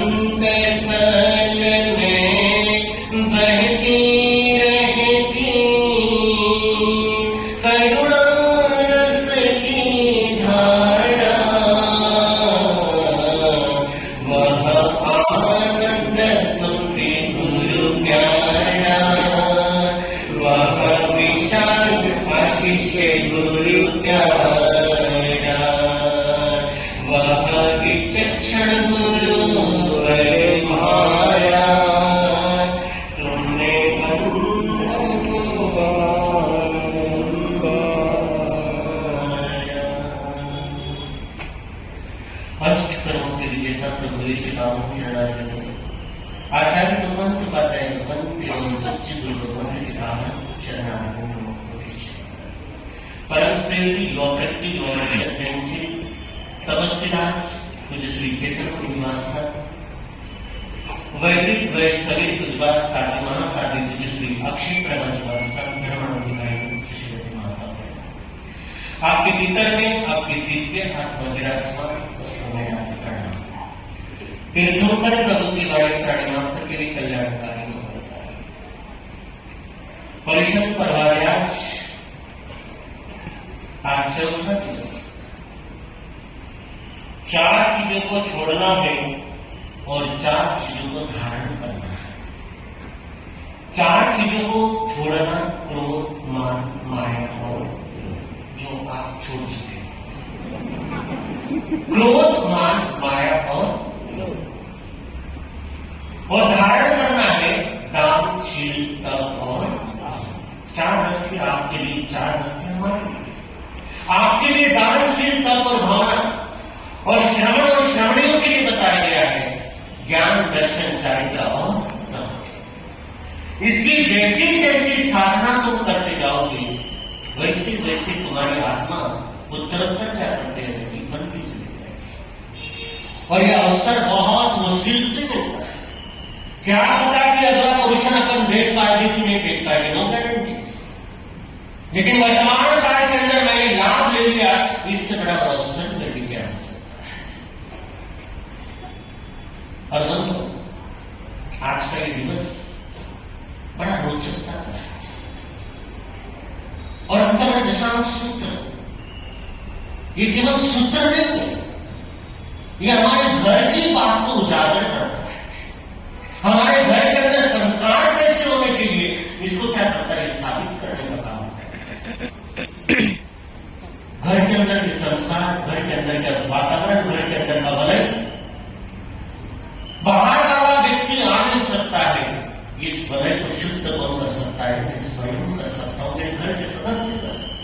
मंद स्थल में बहती रहती करुणा रस की धारा, वह आनंद सुखी गुरु प्यारा, वह विशाल आशीष गुरु प्यारा, वह विचक्षण गुरु माया, तुमने अष्टकर्मों के विजेता प्रभु के नाम चरणारविंद आचार्य तुमंत उपाध्याय पंत एवं बच्चे गुरु के नाम चरणारविंद परम श्रेष्ठी युवा व्यक्ति युवा अध्ययनशील तपस्विराज पूज्य श्री चैतन्य निवास वैदिक वैष्णवी पूजवा साधी महासाधी पूज्य श्री अक्षय प्रभाज आपके भीतर में आपके दिव्य आत्मा विराजमान उस समय आपको प्रणाम। तीर्थोत्तर प्रभु की वाणी प्राणी मात्र के लिए कल्याणकारी होता है। परिषद परवार्याज आज चौथा दिवस, 4 चीजों को छोड़ना है और 4 चीजों को धारण करना है। 4 चीजों को छोड़ना, क्रोध, मान, माया और जो आप छोड़ चुके हैं, क्रोध, मान, माया और धारण करना है दान, शील, तप और 4 रस्ते आपके लिए, 4 रस्ते हमारे लिए। आपके लिए दानशील तप और भावना और श्रवण और श्रवणियों के लिए बताया गया है ज्ञान, दर्शन, चारित्र्य और तप। इसकी जैसी जैसी साधना तुम करते जाओगे वैसे वैसे तुम्हारी आत्मा उत्तरोत्तर क्या करते रहेगी, बनती चली जाएगी। और यह अवसर बहुत मुश्किल से मिलता है। क्या पता कि अगला पोषण अपन देख पाएंगे कि नहीं देख पाएंगे, नो गारंटी। लेकिन वर्तमान काल के अंदर मैंने लाभ ले लिया, इससे बड़ा अवसर मेरे लिए क्या हो सकता है। और दोस्तों, आज का ये दिवस बड़ा रोचक था और अंतर दशांश सूत्र, ये केवल सूत्र नहीं है, ये हमारे घर की बात को उजागर करता है। हमारे घर के अंदर संस्कार कैसे होने चाहिए, इसको क्या करता है, स्थापित करने का काम है। घर के अंदर के संस्कार, घर के अंदर का वातावरण, घर के अंदर का वलय, बाहर वाला व्यक्ति आ नहीं सकता है। इस वलय को शुद्ध कौन कर सकता है, मैं स्वयं कर सकता हूं, मेरे घर के सदस्य कर सकते हैं।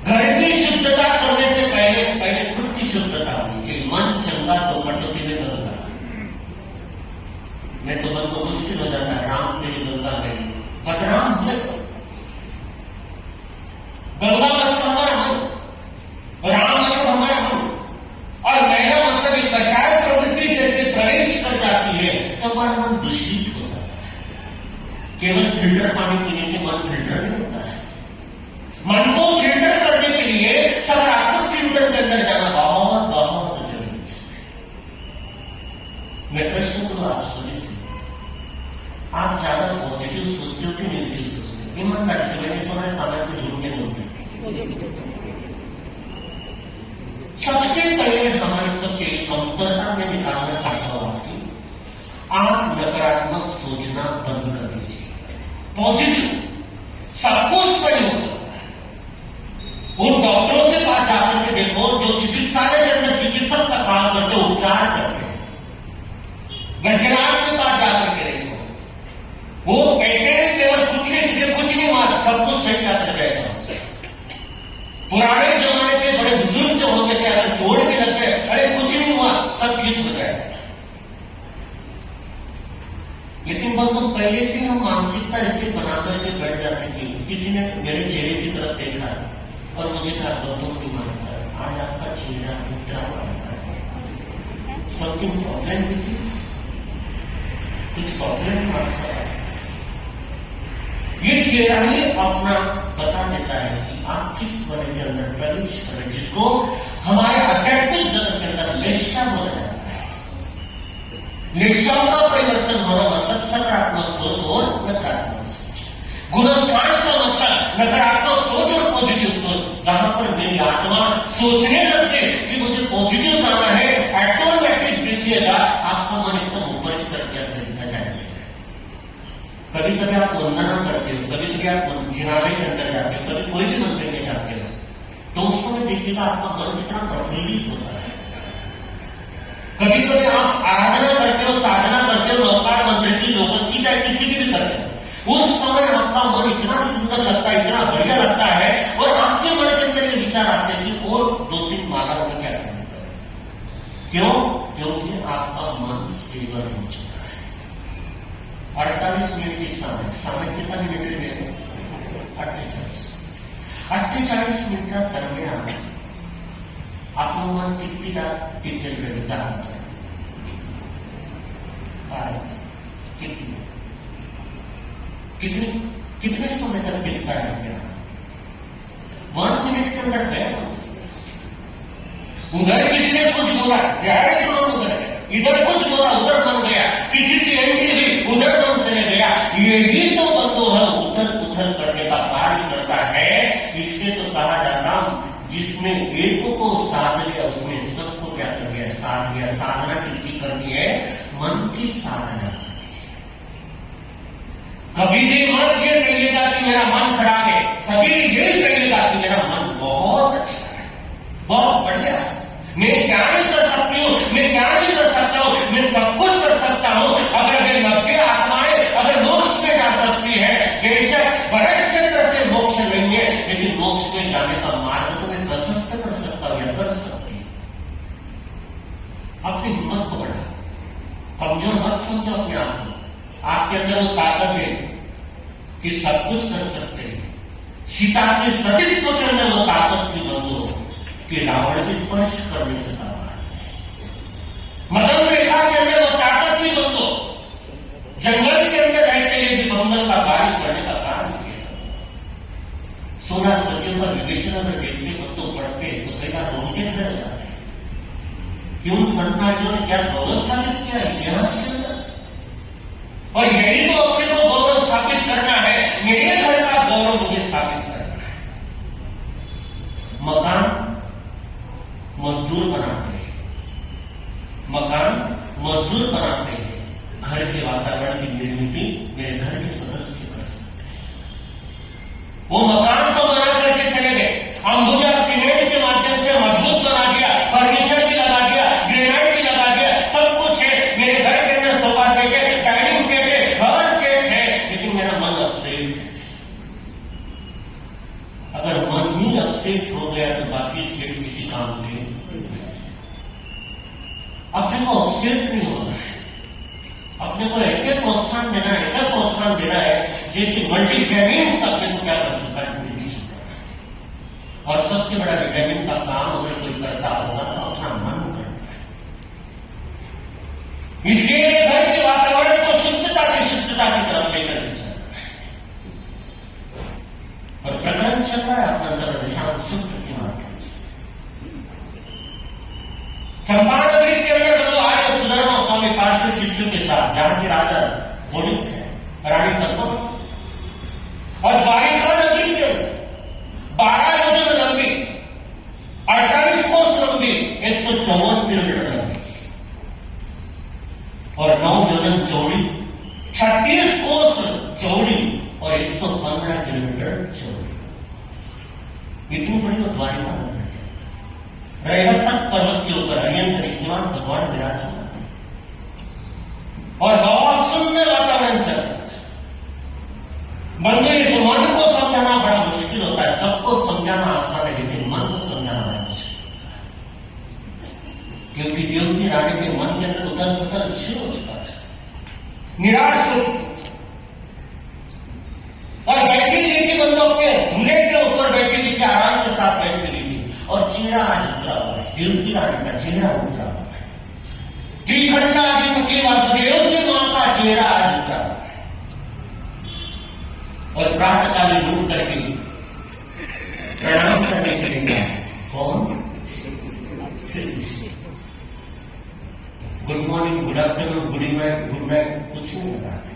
घर की शुद्धता करने से पहले खुद की शुद्धता होनी चाहिए। मन चंगा तो कटौती में गंगा, मैं तो मन को मुश्किल हो जाता है, राम तेरी गंगा नहीं, बदनाम है। गंगा मतलब हमारा मन, राम मतलब हमारा मन, और मेरा मतलब एक कषाय प्रवृत्ति जैसे प्रवेश कर जाती है तो हमारा मन दूषित हो जाता है। केवल फिल्टर पानी पीने से मन फिल्टर नहीं होता है। मन को फिल्टर करने के लिए सकारात्मक चिंतन के अंदर जाना बहुत बहुत जरूरी है। मैं प्रश्न करूं आप सभी से, आप ज्यादा पॉजिटिव सोचते हो कि नेगेटिव सोचते हो? ईमानदारी से मैंने सुना है सामने को झूठ नहीं बोलते। सबसे पहले हमारे सबसे अंतरता में निकालना चाहता हूं आपकी, आप नकारात्मक सोचना बंद कर दीजिए। पॉजिटिव सब कुछ सही हो सकता है। उन डॉक्टरों के पास जाकर के देखो जो चिकित्सालय के अंदर चिकित्सक का काम करते, उपचार करते हैं। वैद्यनाथ के पास जाकर के देखो, वो कहते हैं केवल कुछ नहीं मार, सब कुछ सही कर जाएगा। पुराने जमाने के बड़े बुजुर्ग जो होते थे, अगर छोड़ के लगते, अरे कुछ नहीं हुआ, सब ठीक हो जाएगा। लेकिन बंधु पहले से हम मानसिकता ऐसे बना करके बैठ जाते थे। किसी ने मेरे चेहरे की तरफ देखा और मुझे कहा, बंधु की मानसा आज आपका चेहरा उतरा पड़ता है, समथिंग प्रॉब्लम भी, कुछ प्रॉब्लम मानसा है। ये चेहरा ही अपना बता देता है कि आप किस वर्ग के अंदर प्रवेश करें, जिसको हमारे आध्यात्मिक जगत के अंदर लेशा बोला जाता है। निष्ठा परिवर्तन होना मतलब सकारात्मक सोच और नकारात्मक सोच। गुणस्थान का मतलब नकारात्मक सोच और पॉजिटिव सोच। जहां पर मेरी आत्मा सोचने लगती कि मुझे पॉजिटिव जाना है, ऑटोमेटिक देखिएगा आपका मन एकदम ऊपर की तरफ दिखा जाएगा। कभी कभी आप वंदना करते हो, कभी कभी आप जिनालय के अंदर जाते हो, कभी कोई भी मंदिर में जाते हो, तो उस समय देखिएगा आपका मन कितना प्रफुल्लित होता है। कभी कभी आप आराधना करते हो, साधना करते हो, लोकार मंत्र की, लोकस की, चाहे किसी की भी करते हो, उस समय आपका मन इतना सुंदर लगता है, इतना बढ़िया लगता है, और आपके मन के अंदर ये विचार आते हैं कि और 2-3 मालाओं में क्या करना है। क्यों? क्योंकि आपका मन स्टेबल हो चुका है। 48 मिनट की समय कितना मिनट में? 48 मिनिटा दरम्यान आपलं मन कितीदा टिकेल जाणवत कितने समय तक टिकता है? 1 मिनट के अंदर गया। उधर किसी ने कुछ बोला, इधर कुछ बोला, उधर बन गया, किसी की एंट्री हुई, उधर मन चले गया। यही तो बंदो है उथल पुथल करने का कार्य करता है। इसलिए तो कहा जाता, जिसने एक को साध लिया उसने सबको क्या कर लिया? साध लिया। साधना किसकी करनी है? मन की साधना। कभी भी मत ये कहिएगा कि मेरा मन खराब है, सभी यही कहिएगा कि मेरा मन बहुत अच्छा है, बहुत बढ़िया है, मैं क्या नहीं कर सकती हूँ, मैं क्या नहीं कर सकता हूँ, मैं सब कुछ कर सकता हूँ। अगर मेरी 90 आत्माएं अगर मोक्ष में जा सकती है, बेशक बड़े क्षेत्र से मोक्ष नहीं है, लेकिन मोक्ष में जाने का मार्ग तो मैं प्रशस्त कर सकता हूँ या कर सकती हूँ। अपनी हिम्मत को बढ़ा, कमजोर मत समझो अपने आप को। आपके अंदर वो ताकत है कि सब कुछ कर सकते हैं। सीता के सतीत्व के अंदर वो ताकत थी बंधु कि रावण के स्पर्श कर नहीं सका। मदन रेखा के अंदर वो ताकत थी बंधु, जंगल के अंदर रहते हुए भी मंगल का कार्य करने का कार्य किया। 16 सदियों का विवेचन अगर देखते बंधु पढ़ते तो कई बार रोने के अंदर जाते हैं कि उन संतानियों ने क्या गौरव स्थापित किया इतिहास के अंदर। और यही तो अपने को गौरव स्थापित करना है, मेरे घर का गौरव मुझे स्थापित करना है। मकान मजदूर बनाते हैं, मकान मजदूर बनाते हैं, घर के वातावरण की निर्मित मेरे घर के सदस्य कर सकते हैं। वो मकान तो बना करके चले गए, अंबुजा सीमेंट के माध्यम से मजबूत बना दिया, फर्नीचर भी लगा दिया, ग्रेनाइट भी लगा दिया, सब कुछ है, मेरे घर के अंदर सोफा सेट है, डाइनिंग सेट है, हर सेट है, लेकिन मेरा मन अपसेट है। अगर मन ही अपसेट हो गया तो बाकी सेट किसी काम के अपने को अपसेट नहीं होना है। अपने को ऐसे प्रोत्साहन देना है, ऐसा प्रोत्साहन देना है जैसे मल्टीविटामिन अपने को क्या कर सकता है। और सबसे बड़ा विटामिन का काम अगर कोई करता होगा तो अपना मन करता है। इसलिए घर के वातावरण को शुद्धता की तरफ लेकर चलता है। और प्रकरण चल रहा है अपना तरफ निशान सूत्र के माध्यम से। चंपानगरी के अंदर बंधु आर्य सुधर्मा स्वामी पार्श्व शिष्यों के साथ, जहां के राजा घोड़ित है, रानी तत्व और द्वारिका नगरी के 12 योजन लंबी, 48 कोस लंबी, 154 किलोमीटर लंबी और 9 योजन चौड़ी, 36 कोस चौड़ी और 115 किलोमीटर चौड़ी। इतनी बड़ी वो द्वारिका नगरी रहमत पर्वत के ऊपर अयंत ऋषिमान भगवान विराजमान और बहुत सुंदर वातावरण चल रहा है। बंधु इस मन को समझाना बड़ा मुश्किल होता है। सबको समझाना आसान है, लेकिन मन को समझाना बड़ा मुश्किल होता है। क्योंकि देव की रानी के मन के अंदर उथल पुथल शुरू हो चुका है, निराश हो और बैठी हुई थी बंधु अपने धुले के ऊपर बैठी हुई थी, आराम के साथ बैठी हुई थी और चेहरा आज उतरा हुआ है। देव की रानी का चेहरा उतरा हुआ है, त्रिखंडा जी की वासुदेव की मां का चेहरा आज उतरा हुआ है। और प्रातःकालीन उठ करके प्रणाम करने के लिए कौन? Good morning, good afternoon, good evening, good night कुछ नहीं बताते।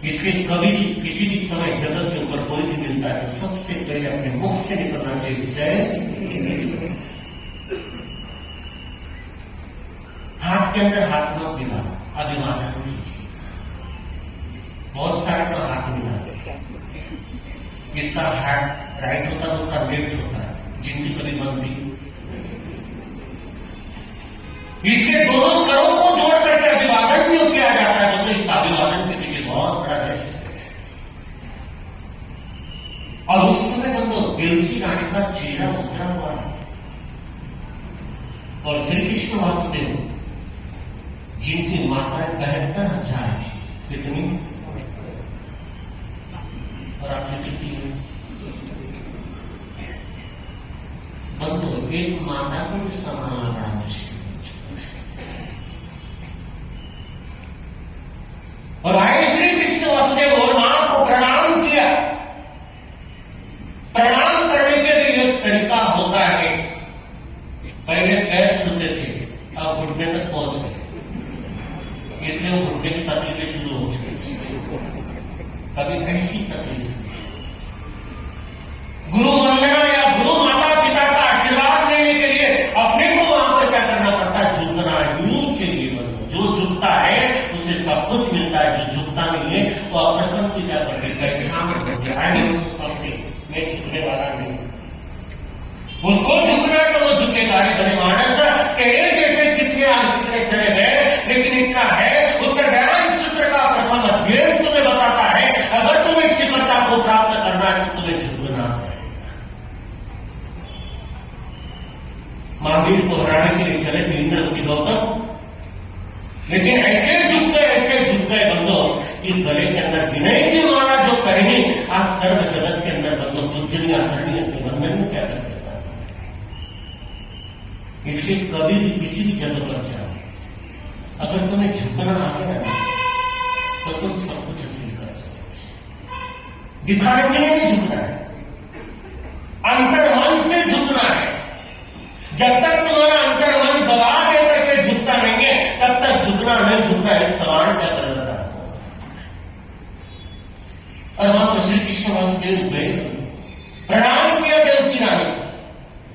इसलिए कभी भी किसी भी समय जगत के ऊपर कोई भी मिलता है तो सबसे पहले अपने मुख से निकलना चाहिए जय। हाथ के अंदर हाथ मत मिला, अभिवादन कीजिए। बहुत सारे तो हाथ मिलाते हैं, इसका हाथ राइट होता है, उसका लेफ्ट होता है, जिनकी कभी बनती। इसलिए दोनों करों को जोड़ करके अभिवादन क्यों किया जाता है? तो इस अभिवादन के पीछे बहुत बड़ा रहस्य है। और उस समय तो देवकी रानी का चेहरा उतरा हुआ है और श्री कृष्ण वासुदेव जिनकी माताएं 72,000 थी, कितनी? और आपने कितनी? बंधु, एक माता को भी संभालना बड़ा मुश्किल। और आए श्री कृष्ण वासुदेव और मां को प्रणाम किया। प्रणाम करने के लिए एक तरीका होता है, पहले पैर छूते थे, अब घुटने तक पहुंच गए, इसलिए वो घुटने की तकलीफें शुरू हो चुकी। कभी ऐसी तकलीफ गुरु वंदना या गुरु माता पिता का आशीर्वाद लेने के लिए अपने को वहां पर क्या करना पड़ता है? झुकना नीचे लिए। जो झुकता है उसे सब कुछ मिलता है, जो झुकता नहीं है वो अपने की क्या करते? पहचान करते। मैं झुकने वाला नहीं, उसको झुकना है तो वो झुकेगा। बड़े मानस तेरे जैसे कितने चले गए, लेकिन इतना है उत्तरदायन सूत्र का प्रथम अध्ययन तुम्हें बताता है, अगर तुम्हें शिखरता को प्राप्त करना है तो तुम्हें झुकना है। महावीर को हराने के लिए चले थे इंद्रवती गौतम, लेकिन ऐसे झुक गए बंदो कि गले के अंदर विनय की माला जो कहनी, आज सर्व जगत के अंदर बंदो पूजनिया करनी है, बंधन में क्या करते? इसलिए कभी भी किसी भी जगह पर जाओ, अगर तुम्हें झुकना आ गया ना तो तुम सब कुछ हासिल कर जाओ। दिखाने के लिए नहीं झुकना है, अंतर्मन से झुकना है। जब तक तुम्हारा अंतर्मन दबा दे करके झुकता नहीं है, तब तक झुकना नहीं झुकना है। सवाल क्या कर रहा था? और वहां पर श्री कृष्ण वासुदेव गए, प्रणाम किया देवकी रानी,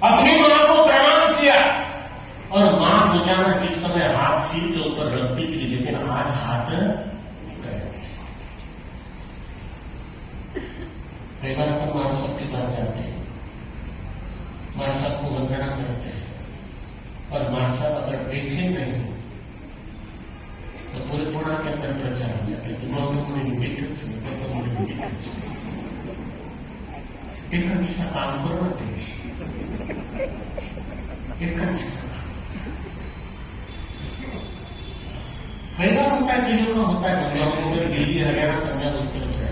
अपनी मां को प्रणाम किया। और मां रोजाना जिस समय हाथ सिर के ऊपर रखती थी, लेकिन आज हाथ कई बार अपन मां सबके पास जाते हैं, मां सबको वंदना करते हैं, और मां सब अगर देखे नहीं तो पूरे पुराण के अंदर प्रचार हो जाता है कि जैसा काम करो कई बार होता है, कईयों का होता है, दिल्ली हरियाणा पंजाब उस तरफ है,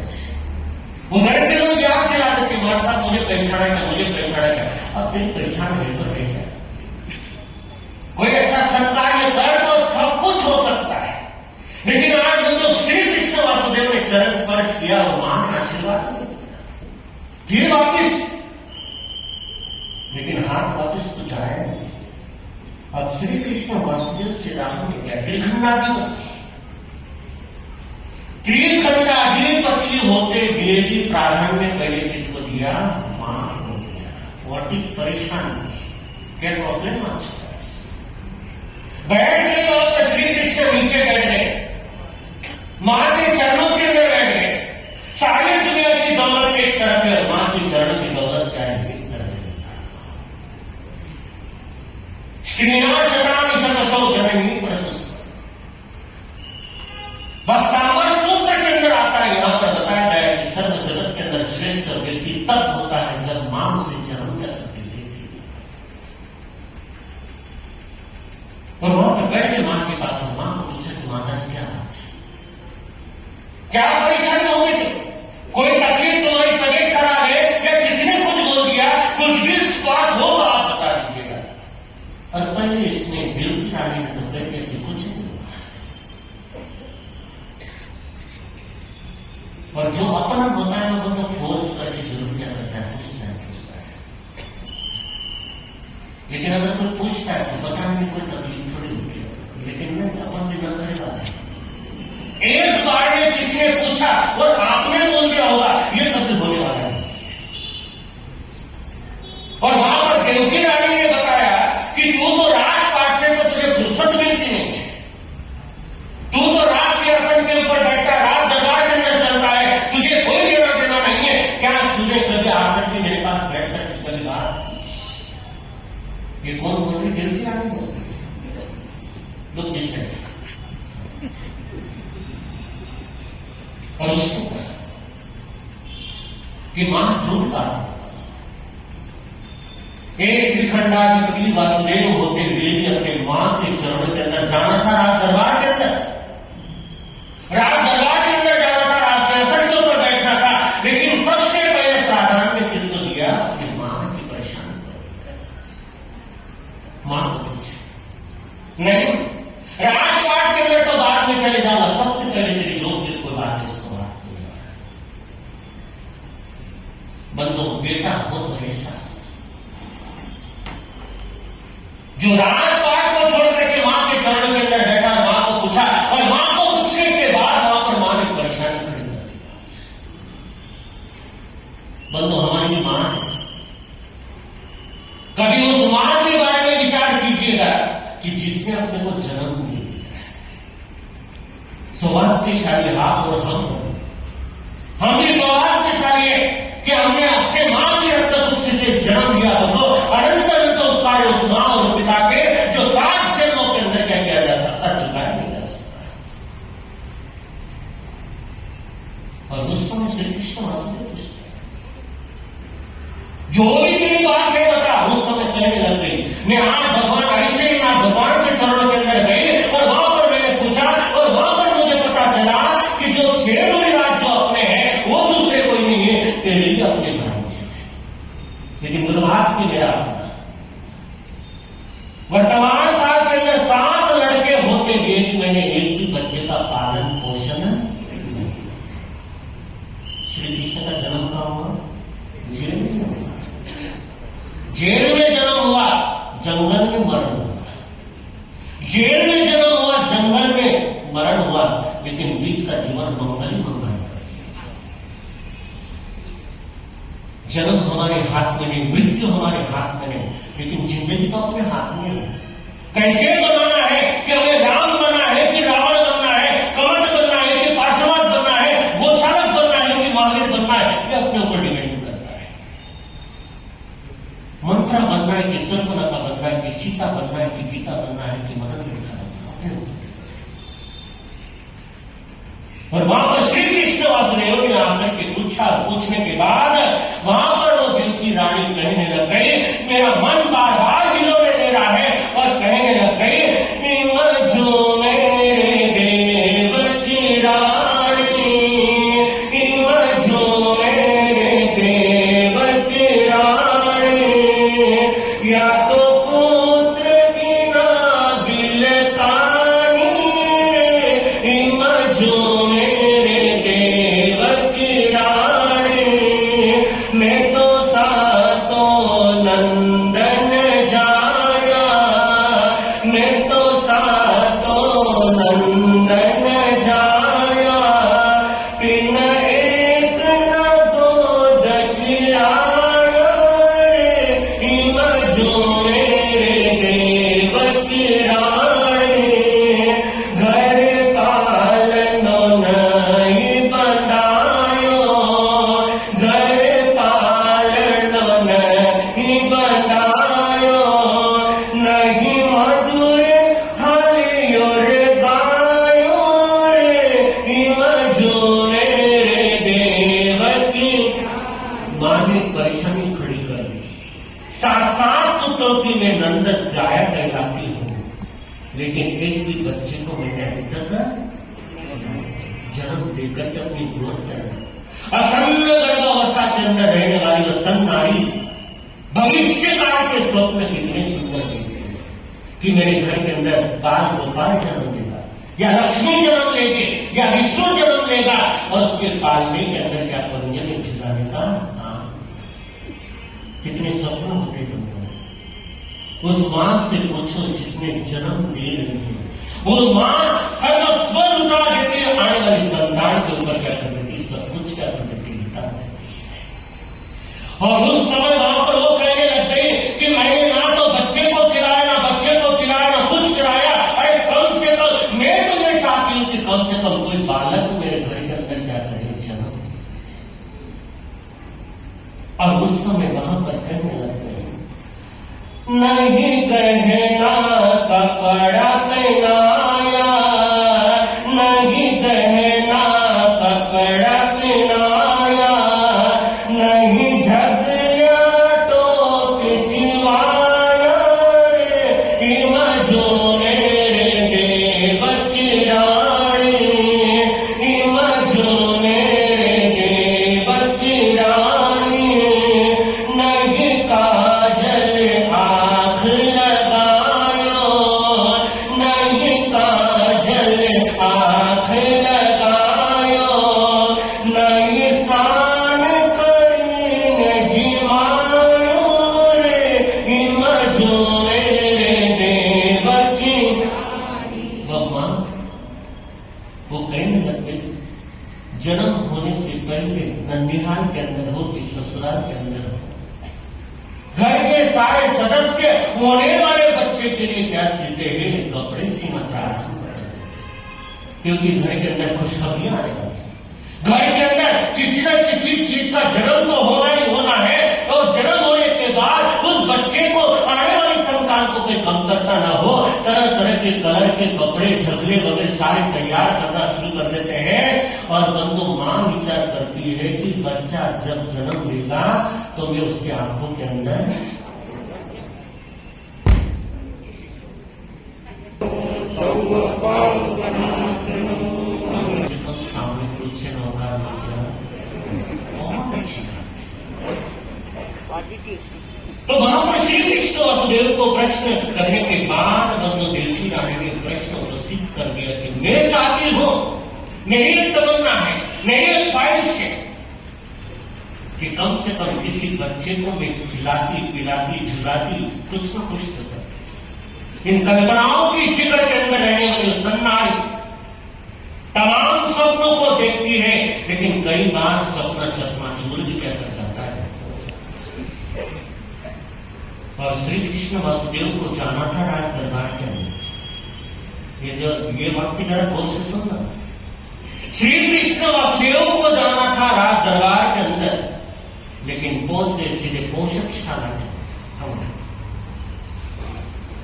उधर के लोग याद दिला देते माता मुझे पहचाना क्या, मुझे पहचाना क्या। अब तेरी पहचान है तो है क्या? कोई अच्छा संस्कार कर तो सब कुछ हो सकता है, लेकिन आज हम लोग श्री कृष्ण वासुदेव ने चरण स्पर्श किया और मां ने आशीर्वाद दिया, फिर वापिस, लेकिन हाथ वापिस तो जाए नहीं। अब श्री कृष्ण वासुदेव से राम ने क्या त्रिखंडाधिपति, त्रिखंडाधिपति होते हुए भी प्राधान्य पहले किसको दिया? मां को दिया। व्हाट इज परेशानी? क्या प्रॉब्लम आ चुका है? बैठ गए और श्री कृष्ण नीचे बैठ गए, मां के चरणों के अंदर बैठ गए। सारी दुनिया की दौलत एक तरफ है, मां के चरणों की दौलत क्या है? एक तरफ है। श्रीनाशतानि शतशो जननी प्रशस्त, भक्तामर सूत्र के अंदर आता है, यहां पर बताया गया है कि सर्व जगत के अंदर श्रेष्ठ व्यक्ति तब होता है जब मां से जन्म करके लेती है। और वहां पर बैठे मां के पास, मां को पूछा कि माता जी क्या बात है, क्या परेशानी हो गई थी, कोई तकलीफ, तुम्हारी तबीयत खराब है या किसी ने कुछ बोल दिया, कुछ भी बात हो तो आप बता दीजिएगा। और पहले इसने देवकी रानी ने तो कहते थे कुछ नहीं, और जो अपना होता है वो तो फोर्स करके जरूर क्या करता है, पूछता है। लेकिन अगर कोई पूछता है तो बताने में कोई तकलीफ थोड़ी होती है, लेकिन नहीं, अपन भी न करेगा। एक बार में किसी ने पूछा और आपने बोल दिया होगा, ये कभी होने वाला है। और वहां पर देवकी रानी ने बताया कि तू तो राजपाट से तो तुझे फुर्सत मिलती नहीं है, तू तो राज सिंहासन के ऊपर बैठता, राज दरबार के अंदर चलता है, तुझे कोई लेना देना नहीं है, क्या तुझे कभी आकर के मेरे पास बैठकर के कभी बात? ये कौन बोल रही? देवकी रानी बोल रही। लोग किससे? और उसको कि मां झूठ का एक त्रिखंडाधिपति वासुदेव होते हुए भी अपने मां के चरणों के अंदर जाना था, राज दरबार के अंदर, राज दरबार के अंदर जाना था, राज सिंहासन के ऊपर बैठना था, लेकिन सबसे पहले प्राधान्य किसको दिया? अपनी मां की परेशानी को। मां को पूछे नहीं, राजपाट के अंदर तो बाद में चले जाऊंगा, सबसे पहले तेरी जो दिल को बात है इसको बात करूंगा। बंदो, बेटा हो तो ऐसा जो राजपाट को छोड़ करके मां के चरणों के अंदर बैठा, मां को पूछा, और मां को पूछने के बाद वहां पर मां ने परेशानी खड़ी कर दी। बंदो, हमारी भी मां है, कभी उस मां के बारे में विचार कीजिएगा कि जिसने अपने को जन्म नहीं दिया। सौभाग्यशाली आप और हम भी सौभाग्यशाली है कि हमने अपने मां की रक्त से जन्म दिया। तो अनंत अनंत उपकार उस मां और पिता के जो 7 जन्मों के अंदर क्या किया जा सकता, चुकाया नहीं जा सकता। और उस समय श्री कृष्ण वासुदेव जो भी तेरी बात नहीं बता, उस समय कहने लग गई, मैं आज भगवान हरिश्चंद्र भगवान के चरणों के अंदर गई और वहां पर मैंने पूछा, और वहां पर मुझे पता चला कि जो 6 राज जो अपने हैं वो दूसरे कोई नहीं है, तेरे ही अपने भाई हैं। लेकिन दुर्भाग्य मेरा वर्तमान काल के अंदर 7 लड़के होते हुए भी मैंने एक भी बच्चे का पालन पोषण नहीं। श्री कृष्ण का जन्म कहां हुआ? जेल में हुआ। जेल में जन्म हुआ, जंगल में मरण हुआ। जेल में जन्म हुआ, जंगल में मरण हुआ, लेकिन बीच का जीवन मंगल ही मंगल। जन्म हमारे हाथ में नहीं, मृत्यु हमारे हाथ में नहीं, लेकिन जिंदगी तो अपने हाथ में है। कैसे बनाना है, कि हमें राम बनना है कि रावण बनना है, कमट बनना है कि पार्श्वनाथ बनना है, गोशालक बनना है कि महावीर बनना है, ये अपने ऊपर डिपेंड करता है। मंत्रा बनना है कि सर्वनका बनना है, कि सीता बनना है, कि गीता बनना है, कि मदन बनना है, अपने ऊपर। और वहां पर श्री कृष्ण वासुदेव ने आकर के पूछने के बाद वहां पर वो देवकी रानी कहने लग गई, मेरा मन बार बार विलोले ले रहा है, और कहने लग गई, जो मेरे देव की रानी, जो मेरे देव की रानी, या तो पुत्र की ना बिलतानी, जो मेरे देव की रानी, मैं तो सातों नंदन जाया, मैं तो सातों नंदन जाया, पिन एक न दो दखिलाया, जो मेरे देव की रानी, घर पालनो नहीं बंधायो, घर पालनो नहीं बंधायो, नहीं मधुर हरियोर गायो रे, जो मेरे देव की। मां ने परेशानी खड़ी कर दी। 7 पुत्रों की मैं नंद जाया कहलाती हूं, लेकिन एक भी बच्चे को मैंने अभी तक जन्म देकर के अपनी गोद कर। असन्न गर्भावस्था के अंदर रहने वाली वह सन नारी भविष्य काल के स्वप्न कितने सुंदर देखते हैं कि मेरे घर के अंदर बाल गोपाल जन्म देगा, या लक्ष्मी जन्म लेगी, या विष्णु जन्म लेगा, और उसके पालने के अंदर क्या करूंगे, मैं खिलाने का। कितने सपने होते तुमको, उस मां से पूछो जिसने जन्म दे रही है, वो मां सर्वस्व लुटा देती है, आने वाली संतान के ऊपर क्या कर देती, सब कुछ क्या कर देती, लुटा देती। और उस समय वहां पर वो कहने लग गई कि मैंने ना तो बच्चे को खिलाया, ना बच्चे को खिलाया, ना कुछ खिलाया। अरे कम से कम मैं तो ये चाहती हूं कि कम से कम कोई बालक मेरे घर के अंदर क्या करे, जन्म। और उस समय वहां पर कहने लग गए, नहीं गहना कपड़ा पहनाया, नहीं गहना कपड़ा पहनाया, नहीं झगड़ा टोपी सिवाया, जो मेरे देव की रानी, जो मेरे देव की रानी, नहीं काजल आँख लगायो, नहीं काजल आँख लगायो, नहीं स्नान करीने जिमायो रे, जो मेरे देव की। भगवान वो कहने लगे, जन्म होने से पहले ननिहाल के अंदर हो कि ससुराल के अंदर हो, घर के सारे सदस्य होने वाले बच्चे के लिए क्या सीते हैं, कपड़े सीना प्रारंभ कर देते, क्योंकि घर के अंदर खुशखबरियां आने वाली। घर के अंदर किसी न किसी चीज का जन्म तो होना ही होना है, और जन्म होने के बाद उस बच्चे को, आने वाली संतान को कोई कमतरता ना हो, तरह तरह के कलर के कपड़े झगड़े वगैरह सारे तैयार करना शुरू कर देते हैं। और बंधु मां विचार करती है कि बच्चा जब जन्म लेगा तो मैं उसके आंखों के अंदर सामने कुछ से नौकार बहुत अच्छी। तो वहां पर श्री कृष्ण वसुदेव को प्रश्न करने के बाद बंधु देवकी रानी ने प्रश्न उपस्थित कर दिया कि मैं चाहती हूं, मेरी एक तमन्ना है, मेरी एक ख्वाहिश है कि कम से कम किसी बच्चे को मैं खिलाती पिलाती झुलाती कुछ न कुछ तो करती। इन कल्पनाओं की शिखर के अंदर रहने वाली सन्नारी तमाम सपनों को देखती है, लेकिन कई बार सपना चकनाचूर भी क्या कर जाता है। और श्री कृष्ण वासुदेव को जाना था राज दरबार के अंदर। ये वाक्य जरा गौर से सुनना। श्री कृष्ण वासुदेव को जाना था राज दरबार के अंदर, लेकिन पहुंच गए सीधे पोषकशाला के।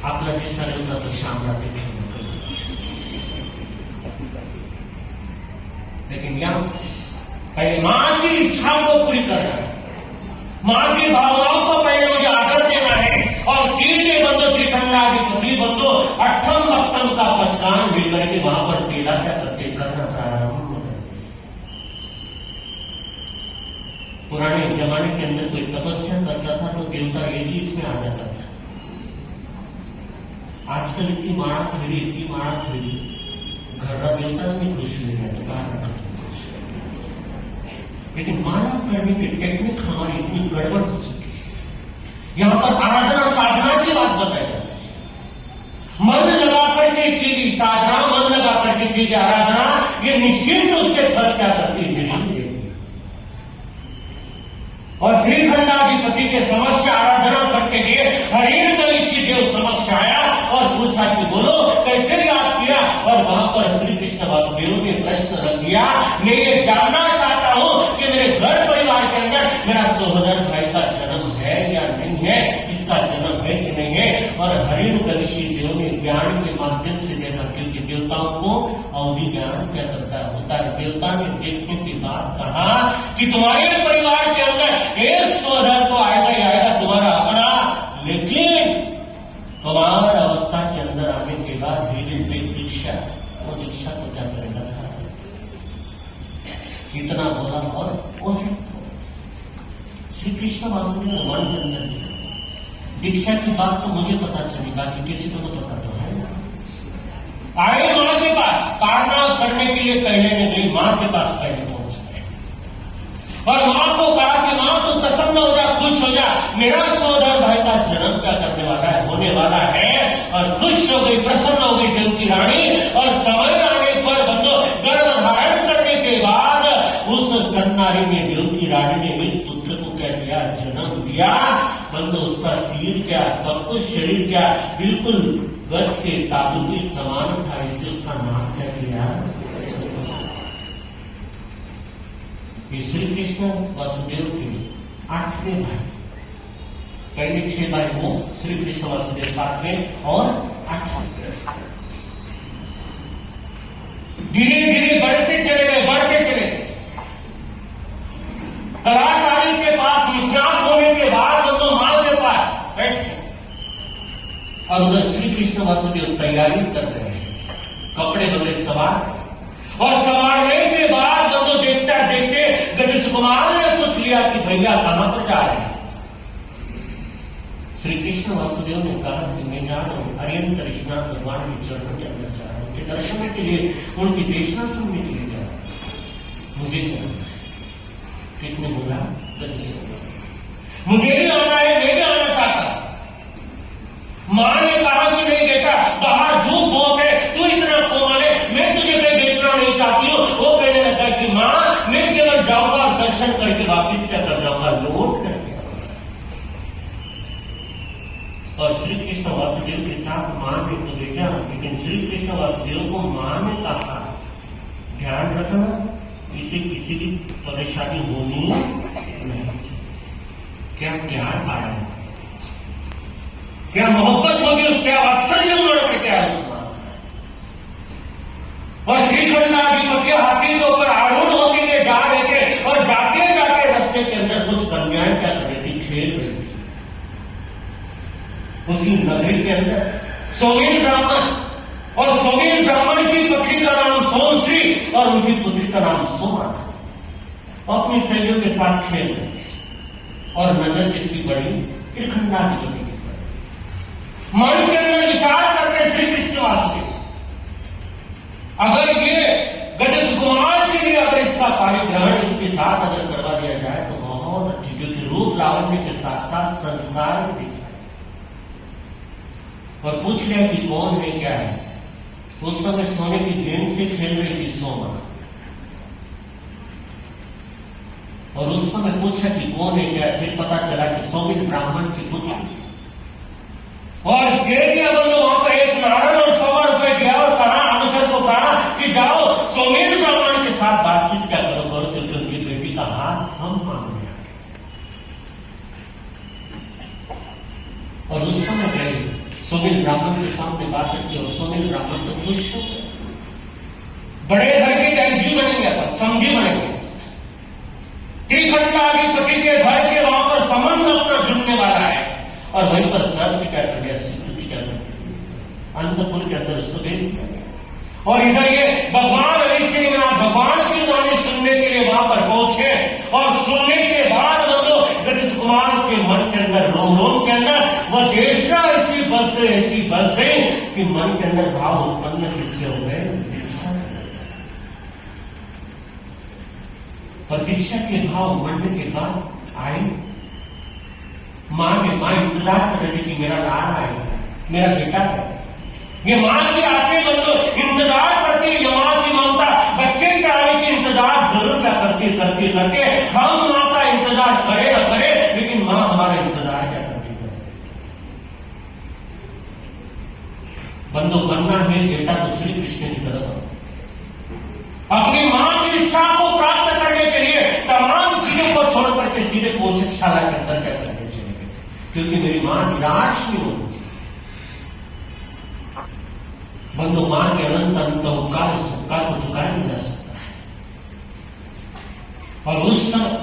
आपला जैसा होता तो शाम रात लेकिन यहां पहले मां की इच्छा को पूरी करना है, मां की भावनाओं को पहले मुझे आदर देना है। और सीधे बंदो त्रिखंडाधिपति बंदो अट्ठम भक्तम का पचकान मिलकर के वहां पर पेड़ा क्या करते करना प्रारंभ हो जाते। पुराने जमाने के अंदर कोई तपस्या करता था तो देवता एक ही इसमें आ जाता था। आजकल इतनी माड़ा फिरी घररा देवता से खुश नहीं रहते, बाहर लेकिन माला करने की टेक्निक हमारी इतनी गड़बड़ हो चुकी है। यहां पर आराधना साधना की बात बताई जाती है। मन लगा करके की साधना, मन लगा करके की आराधना, ये निश्चित उसके फल क्या करती है, और त्रिखंडाधिपति के समक्ष आराधना करके लिए हिरण्यकशिपु देव समक्ष आया और पूछा कि बोलो कैसे याद किया। और वहां पर श्री कृष्ण वासुदेव ने प्रश्न रख दिया, मैं ये जानना चाहता हूं कि मेरे घर परिवार के अंदर मेरा सहोदर भाई का जन्म है या नहीं है, इसका जन्म है कि नहीं है। और हिरण्यकशिपु देव ने ज्ञान के माध्यम से देखा, क्योंकि देवताओं को अवधि ज्ञान क्या करता होता है। देवता ने देखने के बाद कहा कि तुम्हारे परिवार के अंदर एक सहोदर तो आएगा ही आएगा तुम्हारा अपना, लेकिन तुम्हारा अवस्था के अंदर आने के बाद धीरे धीरे दीक्षा, वो दीक्षा को क्या करेगा, इतना बोला। और उसे श्री कृष्ण वासुदेव ने मन के अंदर किया। दीक्षा की बात तो मुझे पता चली, बाकी किसी को तो पता तो है ना। आए मां के पास, पारना करने के लिए पहले ने गई मां के पास पहले पहुंच गए। और मां को कहा कि मां तू प्रसन्न हो जा, खुश हो जा, मेरा सहोदर भाई का जन्म क्या करने वाला है, होने वाला है। और खुश हो गई, प्रसन्न हो गई देवकी रानी। और समय आने पर बंदो गर्भ धारण करने के बाद उस सन्नारी ने, देवकी रानी ने एक पुत्र को क्या दिया, जन्म दिया। बंदो उसका सिर क्या, सब कुछ शरीर क्या, बिल्कुल गज के ताबू के समान था, इसलिए उसका नाम क्या दिया, श्री कृष्ण वासुदेव के 8वें भाई, पहले 6 भाई वो, श्री कृष्ण वासुदेव 7वें और 8वें। धीरे धीरे बढ़ते चले गए, बढ़ते चले गए। कलाचार्य के पास निष्णात होने के बाद दोनों मां के पास बैठे और उधर श्री कृष्ण वासुदेव तैयारी कर रहे हैं, कपड़े वगैरह सवार। और संभालने के बाद जब तो देखते गणेश कुमार ने पूछ लिया कि भैया कहां पर जा रहे हैं। श्री कृष्ण वासुदेव ने कहा कि मैं जा रहा हूं अरिहंत ऋषिनाथ भगवान के चरणों के अंदर जा रहा हूं, उनके दर्शन के लिए, उनकी देशना सुनने के लिए जा रहा हूं। मुझे क्या आना है? किसने बोला? गणेश कुमार। मुझे भी आना है, मैं भी आना चाहता हूं। मां ने कहा कि नहीं बेटा, बाहर धूप बहुत है, तू इतना कोमल है, मैं तुझे कहीं देखना नहीं चाहती हूँ। वो कहने लगा कि मां मैं केवल जाऊंगा और दर्शन करके वापिस क्या कर जाऊंगा, लौट करके। और श्री कृष्ण वासुदेव के साथ मां ने तो भेजा, लेकिन श्री कृष्ण वासुदेव को मां ने कहा ध्यान रखना, इसे किसी भी परेशानी होनी नहीं। क्या प्यार पाया, क्या मोहब्बत होगी, उसके वात्सल्य उन्होंने करके आया उस मां। और त्रिखंडाधिपति हाथी के ऊपर आरूढ़ होते हुए जा रहे थे और जाते जाते रास्ते के अंदर कुछ कन्याएं क्या कर रही थी, खेल रही थी। उसी नगरी के अंदर सोमेन ब्राह्मण, और सोमेन ब्राह्मण की पत्नी का नाम सोमश्री और उनकी पुत्री का नाम सोमा, अपनी सहेलियों के साथ खेल रहे। और नजर किसकी पड़ी, त्रिखंडाधिपति की पड़ी। मन के अंदर विचार करते श्री कृष्ण वासुदेव, अगर ये गणेश कुमार के लिए अगर इसका कार्यग्रहण इसके साथ अगर करवा दिया जाए तो बहुत अच्छी, क्योंकि रूप लावण्य के साथ साथ संस्कार भी दिख रहे। और पूछ रहे कि कौन है, क्या है। उस समय सोने की गेंद से खेल रही थी सोमा, और उस समय पूछा कि कौन है, क्या है। फिर पता चला कि सोमिन ब्राह्मण की पुत्री। और कह दिया बोलो वहां पर एक नारद और 100 रुपए गया और कहा, अनुचर को कहा कि जाओ सोमेन ब्राह्मण के साथ बातचीत क्या करो, क्योंकि उनकी बेटी का हाथ हम मांग रहे। और उस समय गए सोमेन ब्राह्मण के सामने बात की, और सोमेन ब्राह्मण तो खुश हो गए, बड़े घर के जैसी बनेंगे, समझी बनेंगे। त्रिखंडाधिपति के घर के वहां पर संबंध अपना जुड़ने वाला है। और वहीं पर सर से क्या कर दिया, स्वीकृति क्या कर दिया, अंतपुर के अंदर उसको भेज दिया गया। और इधर ये भगवान भगवान की वाणी सुनने के लिए वहां पर पहुंचे। और सुनने के बाद वो गणेश कुमार के मन के अंदर, रोम रोम के अंदर वह देशना ऐसी बस गई कि मन के अंदर भाव उत्पन्न किससे हो गए, प्रतीक्षा के भाव बढ़ने के बाद आए। मां इंतजार कर रही थी कि मेरा लाल आएगा, मेरा बेटा है। ये मां की आंखें बंदो इंतजार करती, ये मां की ममता बच्चे के आने की इंतजार जरूर क्या करती हम मां का इंतजार करे न करे, लेकिन मां हमारा इंतजार क्या करती है। बंदो बनना है बेटा तो श्री कृष्ण की तरफ, अपनी मां की इच्छा को प्राप्त करने के लिए तमाम चीजों को छोड़ करके सीधे पोषकशाला के अंदर क्या करने चले गए, क्योंकि मेरी मां निराश नहीं होनी चाहिए। बंदो मां के अनंत उपकार को चुकाया नहीं जा सकता है। और उस समय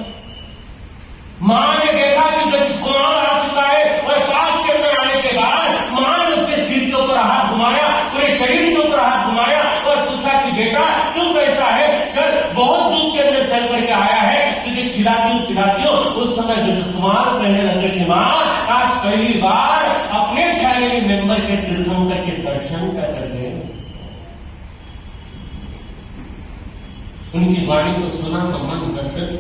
मां ने देखा कि गणेश कुमार आ चुका है, और पास के अंदर आने के बाद मां ने उसके सिर के ऊपर हाथ घुमाया, पूरे शरीर के ऊपर हाथ घुमाया और पूछा कि बेटा तू कैसा है, चल बहुत दूर के अंदर चल करके आया है, तुझे खिलाती हूं। उस समय गणेश कुमार कहने लगे कि मां आज पहली बार अपने फैमिली मेंबर के तीर्थंकर के दर्शन कर गए। उनकी वाणी को सुना तो मन गदगद,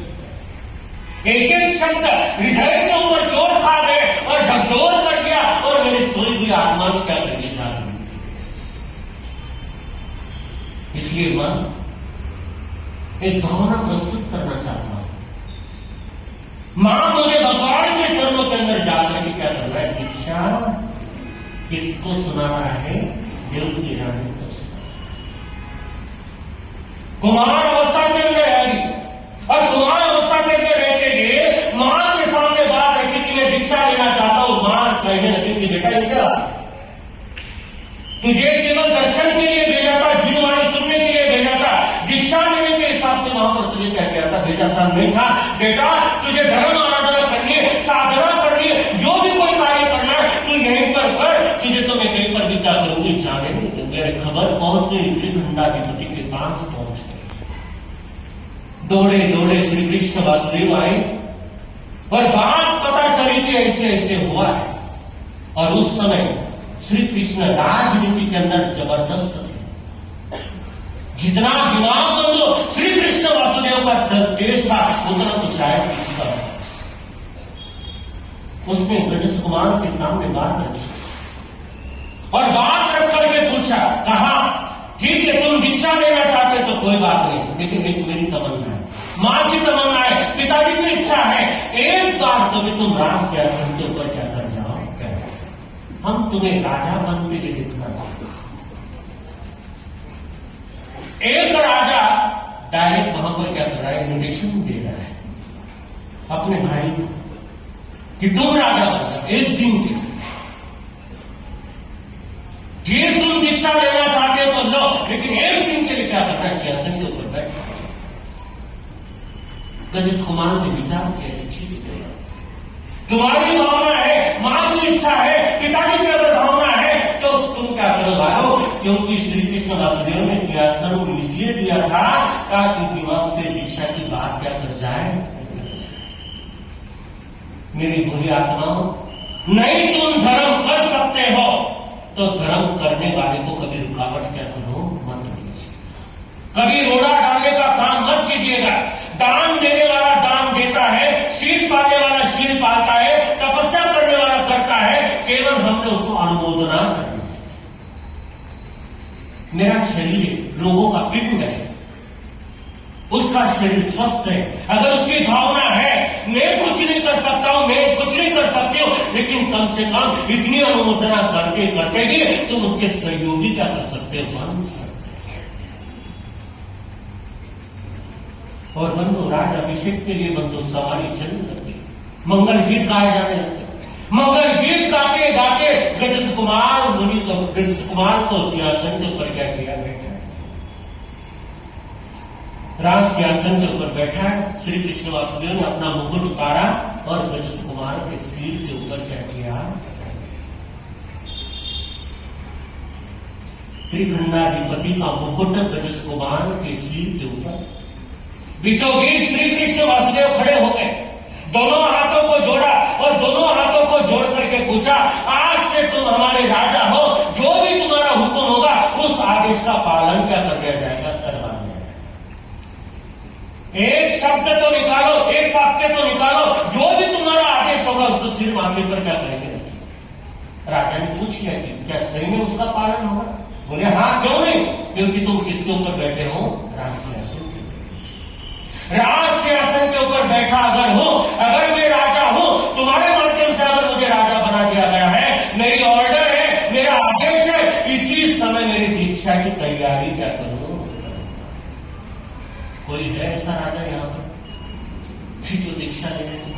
एक एक शब्द हृदय के ऊपर जोर खा गए और झकझोर कर दिया और मेरी सोई हुई आत्मा को क्या करके जा रही। इसलिए मैं एक भावना प्रस्तुत करना चाहता हूं। मां मुझे भगवान के चरणों के अंदर जाकर के क्या कर रहा है, दीक्षा किसको सुना रहा है, देव की रानी को सुना। कुमार अवस्था के अंदर आएगी और कुमार अवस्था के अंदर रहते हुए मां के सामने बात रखी कि मैं दीक्षा लेना चाहता हूं। मां कहने लगी कि बेटा ये क्या, तुझे केवल दर्शन के लिए भेजा था, जीववाणी सुनने के लिए भेजा था, दीक्षा लेने के हिसाब से वहां पर तुझे क्या किया था, भेजा था नहीं था। बेटा तुझे धर्म आराधना करनी है, साधना करनी है, जो भी कोई कार्य करना है तू यहीं पर कर। तुझे तो मैं कहीं पर भी क्या करूंगी, जाने नहीं दूंगी। अरे खबर पहुंच गई, त्रिभंडाधिपति के पास पहुंच गई। दौड़े दौड़े श्री कृष्ण वासुदेव आए और बात पता चली कि ऐसे ऐसे हुआ है। और उस समय श्री कृष्ण राजनीति के अंदर जबरदस्त थे। जितना दिमाग बंदो श्री कृष्ण वासुदेव का देश था, उतना तो शायद किसी का। उसने ब्रज कुमार के सामने बात रखी और बात रख करके पूछा, कहा ठीक है तुम दीक्षा लेना चाहते तो कोई बात नहीं, लेकिन एक मेरी तमन्ना है, मां की तमन्ना है, पिताजी की इच्छा है, एक बार तो भी तुम राज सिंहासन के ऊपर क्या कर जाओ, हम तुम्हें राजा बनते हुए देखना चाहते। एक राजा डायरेक्ट वहां पर क्या कर रहा है, निर्देशन दे रहा है अपने भाई को कि तुम राजा बन जाओ एक दिन के लिए। ये तुम दीक्षा लेना चाहते हो तो लो, लेकिन एक दिन के लिए क्या करना है, सिंहासन के ऊपर बैठ। गजस कुमार ने विचार किया कि ठीक है, तुम्हारी भावना है, मां की इच्छा है, पिताजी की अगर भावना है तो तुम क्या करो भाइयों, क्योंकि श्री कृष्ण वासुदेव ने सिंहासन इसलिए दिया था ताकि दिमाग से दीक्षा की बात क्या कर जाए। मेरी बुरी आत्माओं, नहीं तुम धर्म कर सकते हो तो धर्म करने वाले को कभी रुकावट क्या करो मत कीजिए, कभी रोड़ा डालने का काम मत कीजिएगा। दान देने वाला दान देता है, शील पाने वाला शील पाता है, तपस्या करने वाला करता है, केवल हमने उसको अनुमोदना करनी है। मेरा शरीर लोगों का पिंड है, उसका शरीर स्वस्थ है, अगर उसकी भावना है मैं कुछ नहीं कर सकता हूं, मैं कुछ नहीं कर सकती हूं, लेकिन कम से कम इतनी अनुमोदना करते करते ही तुम उसके सहयोगी क्या कर सकते हो, बन सकते। और बंधु राज अभिषेक के लिए बंधु सवारी चलने लगती, मंगल गीत गाए जाने लगते। मंगल गीत गाते गाते गजस कुमार मुनि को, गजस कुमार को सिंहासन के ऊपर क्या किया, बैठा राज सिंहासन के ऊपर बैठा है। श्री कृष्ण वासुदेव ने अपना मुकुट उतारा और गजस कुमार के सिर के ऊपर क्या किया, त्रिभंडाधिपति का मुकुट गजस कुमार के सिर के ऊपर। बीचों बीच श्री कृष्ण वासुदेव खड़े हो गए, दोनों हाथों को जोड़ा और दोनों हाथों को जोड़ करके पूछा, आज से तुम हमारे राजा हो, जो भी तुम्हारा हुक्म होगा उस आदेश का पालन क्या कर दिया जाएगा, करवा दिया जाएगा। एक शब्द तो निकालो, एक वाक्य तो निकालो, जो भी तुम्हारा आदेश होगा उसको सिर माथे पर क्या करेंगे रखिए। राजा ने पूछ लिया कि क्या सही में उसका पालन होगा, बोले हाँ क्यों नहीं, क्योंकि तुम किसके ऊपर बैठे हो, राज सिंहासन के ऊपर। राज सिंहासन के ऊपर बैठा अगर हूं, अगर मैं राजा हूं, तुम्हारे माध्यम से अगर मुझे राजा बना दिया गया है, मेरी ऑर्डर है, मेरा आदेश है, इसी समय मेरी दीक्षा की तैयारी क्या करूं। कोई है ऐसा राजा यहां पर जो दीक्षा लेने को,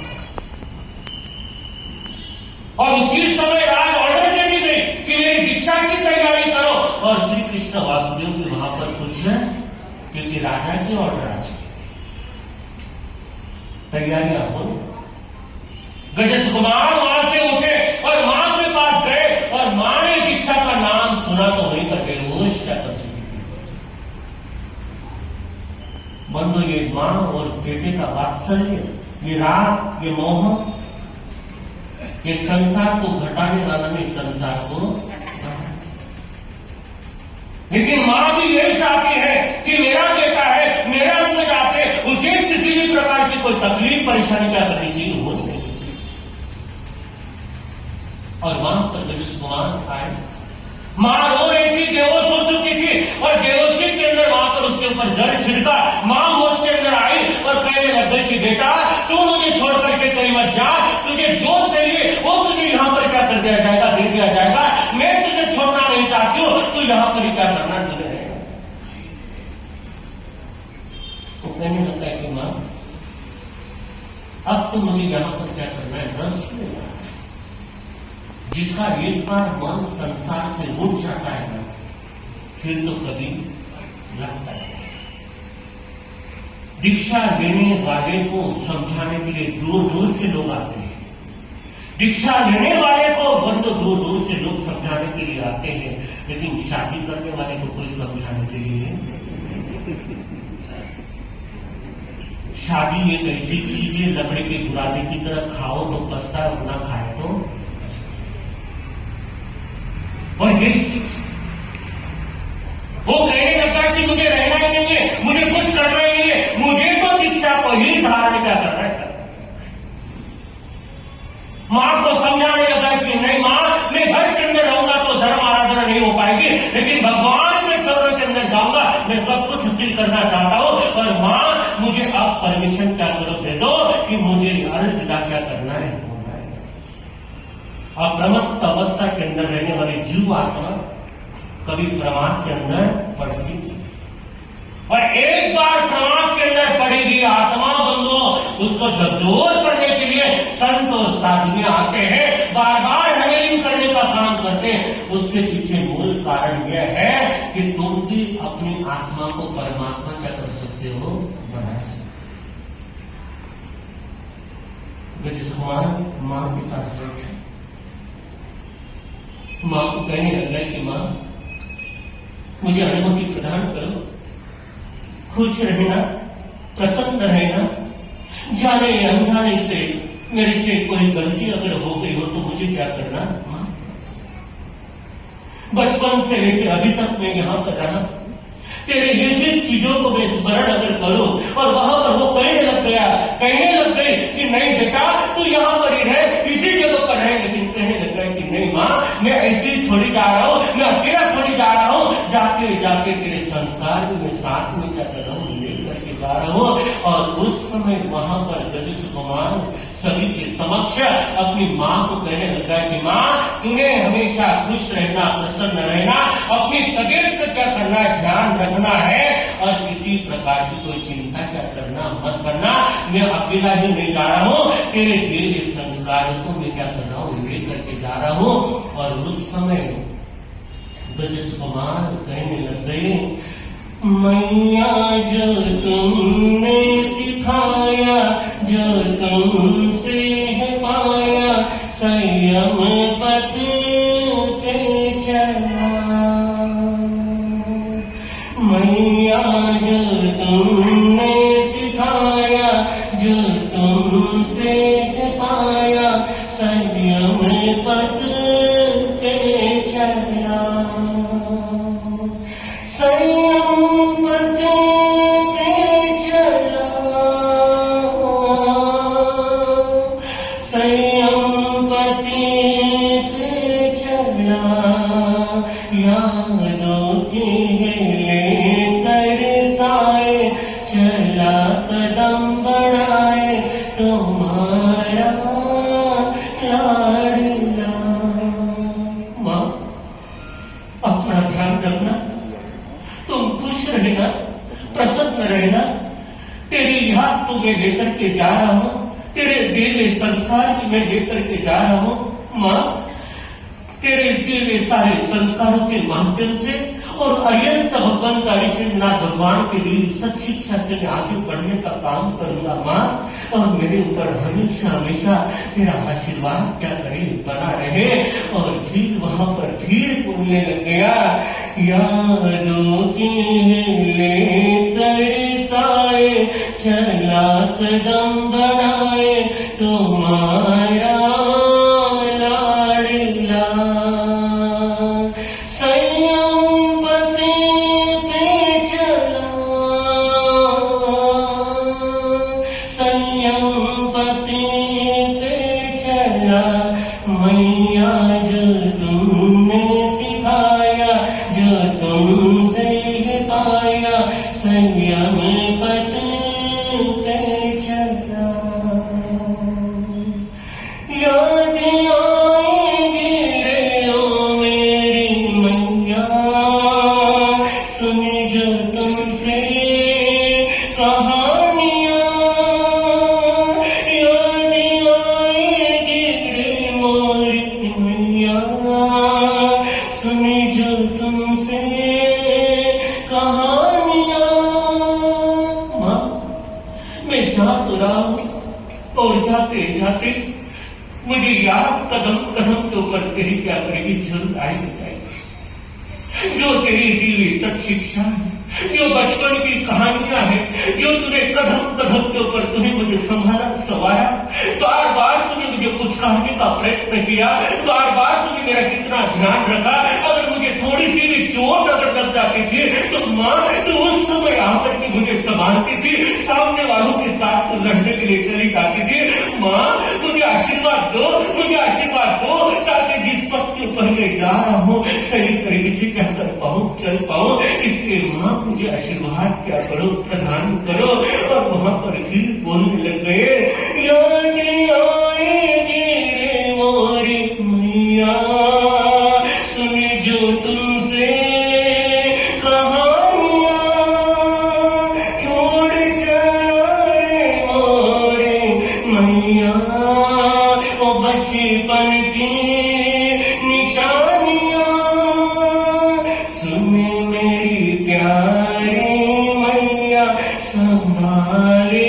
और उसी समय राज ऑर्डर दे दी गई कि मेरी दीक्षा की तैयारी करो। और श्री कृष्ण वासुदेव भी वहां पर कुछ है, क्योंकि राजा की ऑर्डर आ चुकी, तैयारियां हो। गजस कुमार वहां से उठे और मां के पास गए और मां ने दीक्षा का नाम सुना तो वहीं पर बेहोश क्या कर चुकी थी। बंधु ये मां और बेटे का वात्सल्य, ये राग, ये मोह, ये संसार को घटाने वाला नहीं, संसार को, लेकिन मां भी यही चाहती है कि मेरा बेटा है, मेरा जाते उसे किसी भी प्रकार की कोई तकलीफ परेशानी क्या करनी चाहिए, वो नहीं करनी चाहिए। और वहां पर गजस कुमार आए, मां रो रही थी, बेहोश हो चुकी थी, और बेहोशी के अंदर वहां पर उसके ऊपर जल छिड़का। मां होश के अंदर आई और कहने लग गई कि बेटा तू मुझे छोड़ करके कहीं मत जा, तुझे जो चाहिए वो तुझे यहाँ पर क्या कर दिया जाएगा, दे दिया जाएगा। मैं तुझे छोड़ना नहीं चाहती हूँ, तू यहाँ पर ही क्या करना तुझे रहेगा। तो कहने लगता है कि मां अब तो मुझे यहाँ पर क्या करना है, रस लेना है। जिसका एक बार मन संसार से उठ जाता है ना, फिर तो कभी लगता है। दीक्षा लेने वाले को समझाने के लिए दूर दूर से लोग आते हैं। दीक्षा लेने वाले को बंदो दूर दूर से लोग समझाने के लिए आते हैं, लेकिन शादी करने वाले को कोई समझाने के लिए शादी एक ऐसी चीज है, लकड़ी के बुरादे की तरह खाओ तो पछता है, ना खाए तो। और यही चीज वो कहने लगता है कि मुझे रहना ही नहीं है, मुझे कुछ करना ही नहीं है, मुझे तो दीक्षा को ही धारण क्या करना है। मां को समझाने लगा कि नहीं मां, मैं घर के अंदर रहूंगा तो धर्म आराधना नहीं हो पाएगी, लेकिन भगवान के चरणों के अंदर जाऊंगा, मैं सब कुछ हासिल करना चाहता हूं। और मां मुझे आप परमिशन क्या करो, दे दो कि मुझे अलविदा क्या करना है। अप्रमत्त अवस्था के अंदर रहने वाली जीव आत्मा कभी प्रमाद के अंदर पड़ती नहीं, और एक बार प्रमाद के अंदर पड़ेगी आत्मा बंधुओं, उसको झकझोर करने के लिए संत और साधुएं आते हैं, बार बार हेलिंग करने का काम करते हैं। उसके पीछे मूल कारण यह है कि तुम भी अपनी आत्मा को परमात्मा क्या कर सकते हो, बना सकते। गजस कुमार मां के पास बैठे, मां को कहने लग गया कि मां मुझे अनुमति प्रदान करो, खुश रहना, प्रसन्न रहना, जाने अनजाने से मेरे से कोई गलती अगर हो गई हो तो मुझे क्या करना। मां बचपन से लेकर अभी तक मैं यहां पर रहा, तेरे एक एक चीजों को मैं स्मरण अगर करूं, और वहां पर वो कहने लग गई कि नहीं बेटा तू यहां पर ही रहे, इसी जगह पर रहे, लेकिन कहने लग गया कि नहीं मां, मैं ऐसे ही थोड़ी जा रहा हूं, मैं अकेला थोड़ी जा रहा हूं, जाके जाके तेरे संस्कार भी मैं साथ में क्या कर रहा हूं, ले करके जा रहा हूं। और उस समय वहां पर गजस कुमार सभी के समक्ष अपनी मां को कहने लगा कि मां तुम्हें हमेशा खुश रहना, प्रसन्न रहना, अपनी तबीयत का क्या करना है, ध्यान रखना है, और किसी प्रकार की कोई चिंता क्या करना मत करना। मैं अकेला ही नहीं जा रहा हूं, तेरे दिए संस्कारों को मैं क्या कर रहा हूं, ले करके जा रहा हूं। और उस समय गजस कुमार कहने लग गए, मैया जो तुमने सिखाया, जो तुमसे है पाया, संयम पथ पे चला। मैया जो तुमने सिखाया, जो तुमसे है पाया, संयम पथ पे चला। संयम पथ पे चला, संयम पथ पे चला, यादों के लेकर साए, चला कदम बढ़ाए तुम्हारा लाडला। मां अपना ध्यान रखना, तुम खुश रहना, प्रसन्न रहना, तेरी याद तो मैं लेकर के जा रहा हूं, तेरे दिए हुए संस्कार भी मैं लेकर के जा रहा हूं। मां तेरे दिए हुए सारे संस्कारों के माध्यम से और अयंत भगवान का ईश्वरनाथ भगवान के लिए सच्चिच्छा से मैं आगे बढ़ने का काम करूंगा मां, और मेरे ऊपर हमेशा हमेशा तेरा आशीर्वाद क्या करे, बना रहे। और फिर वहां पर फिर बोलने लग गया, यादों की लेकर साए, चला कदम बढ़ाए तुम्हारा लाडला। संयम पथ पे चला, संयम जाते जाते मुझे याद कदम कदम के ऊपर तेरी क्या करेगी जरूर आई बताई। जो तेरी दी हुई सच शिक्षा है, जो बचपन की कहानियां हैं, जो तूने कदम कदम के ऊपर तूने मुझे संभाला संवारा, बार बार तूने मुझे कुछ कहने का प्रयत्न किया, बार बार तूने मेरा कितना ध्यान रखा। अगर मुझे थोड़ी सी भी चोट अगर लग जाती थी तो माँ तो उस समय आकर के मुझे संभालती थी, सामने वालों के साथ लड़ने के लिए चली जाती थी। माँ मुझे आशीर्वाद दो, मुझे आशीर्वाद दो, ताकि जिस पथ के ऊपर मैं जा रहा हूँ सही तरीके से कहकर पाऊँ, चल पाऊँ। इसलिए माँ मुझे आशीर्वाद क्या करो, प्रदान करो। और वहां पर फिर बोलने लग गए, याद आएगी रे मोरी मैया, सुन जो तुमसे कहानियां, छोड़ चला रे मोरी मैया, वो बचपन की निशानियां, सुन मेरी प्यारी मैया, संभाले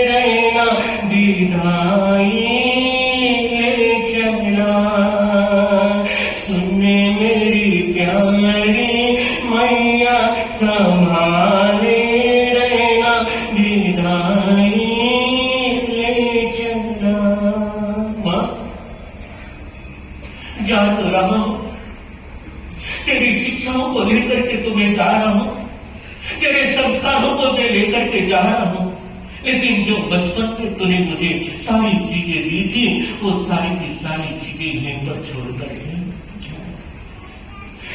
रहना विदाई ले चलना। सुन मेरी प्यारी मैया, संभाले रहना विदाई ले चलना। माँ जा तो रहा हूं, तेरी शिक्षाओं को लेकर के तुम्हें जा रहा हूं, तेरे संस्कारों को मैं लेकर के जा रहा हूं, लेकिन जो बचपन में तूने मुझे सारी चीजें दी थी वो सारी की सारी चीजें यहीं पर छोड़कर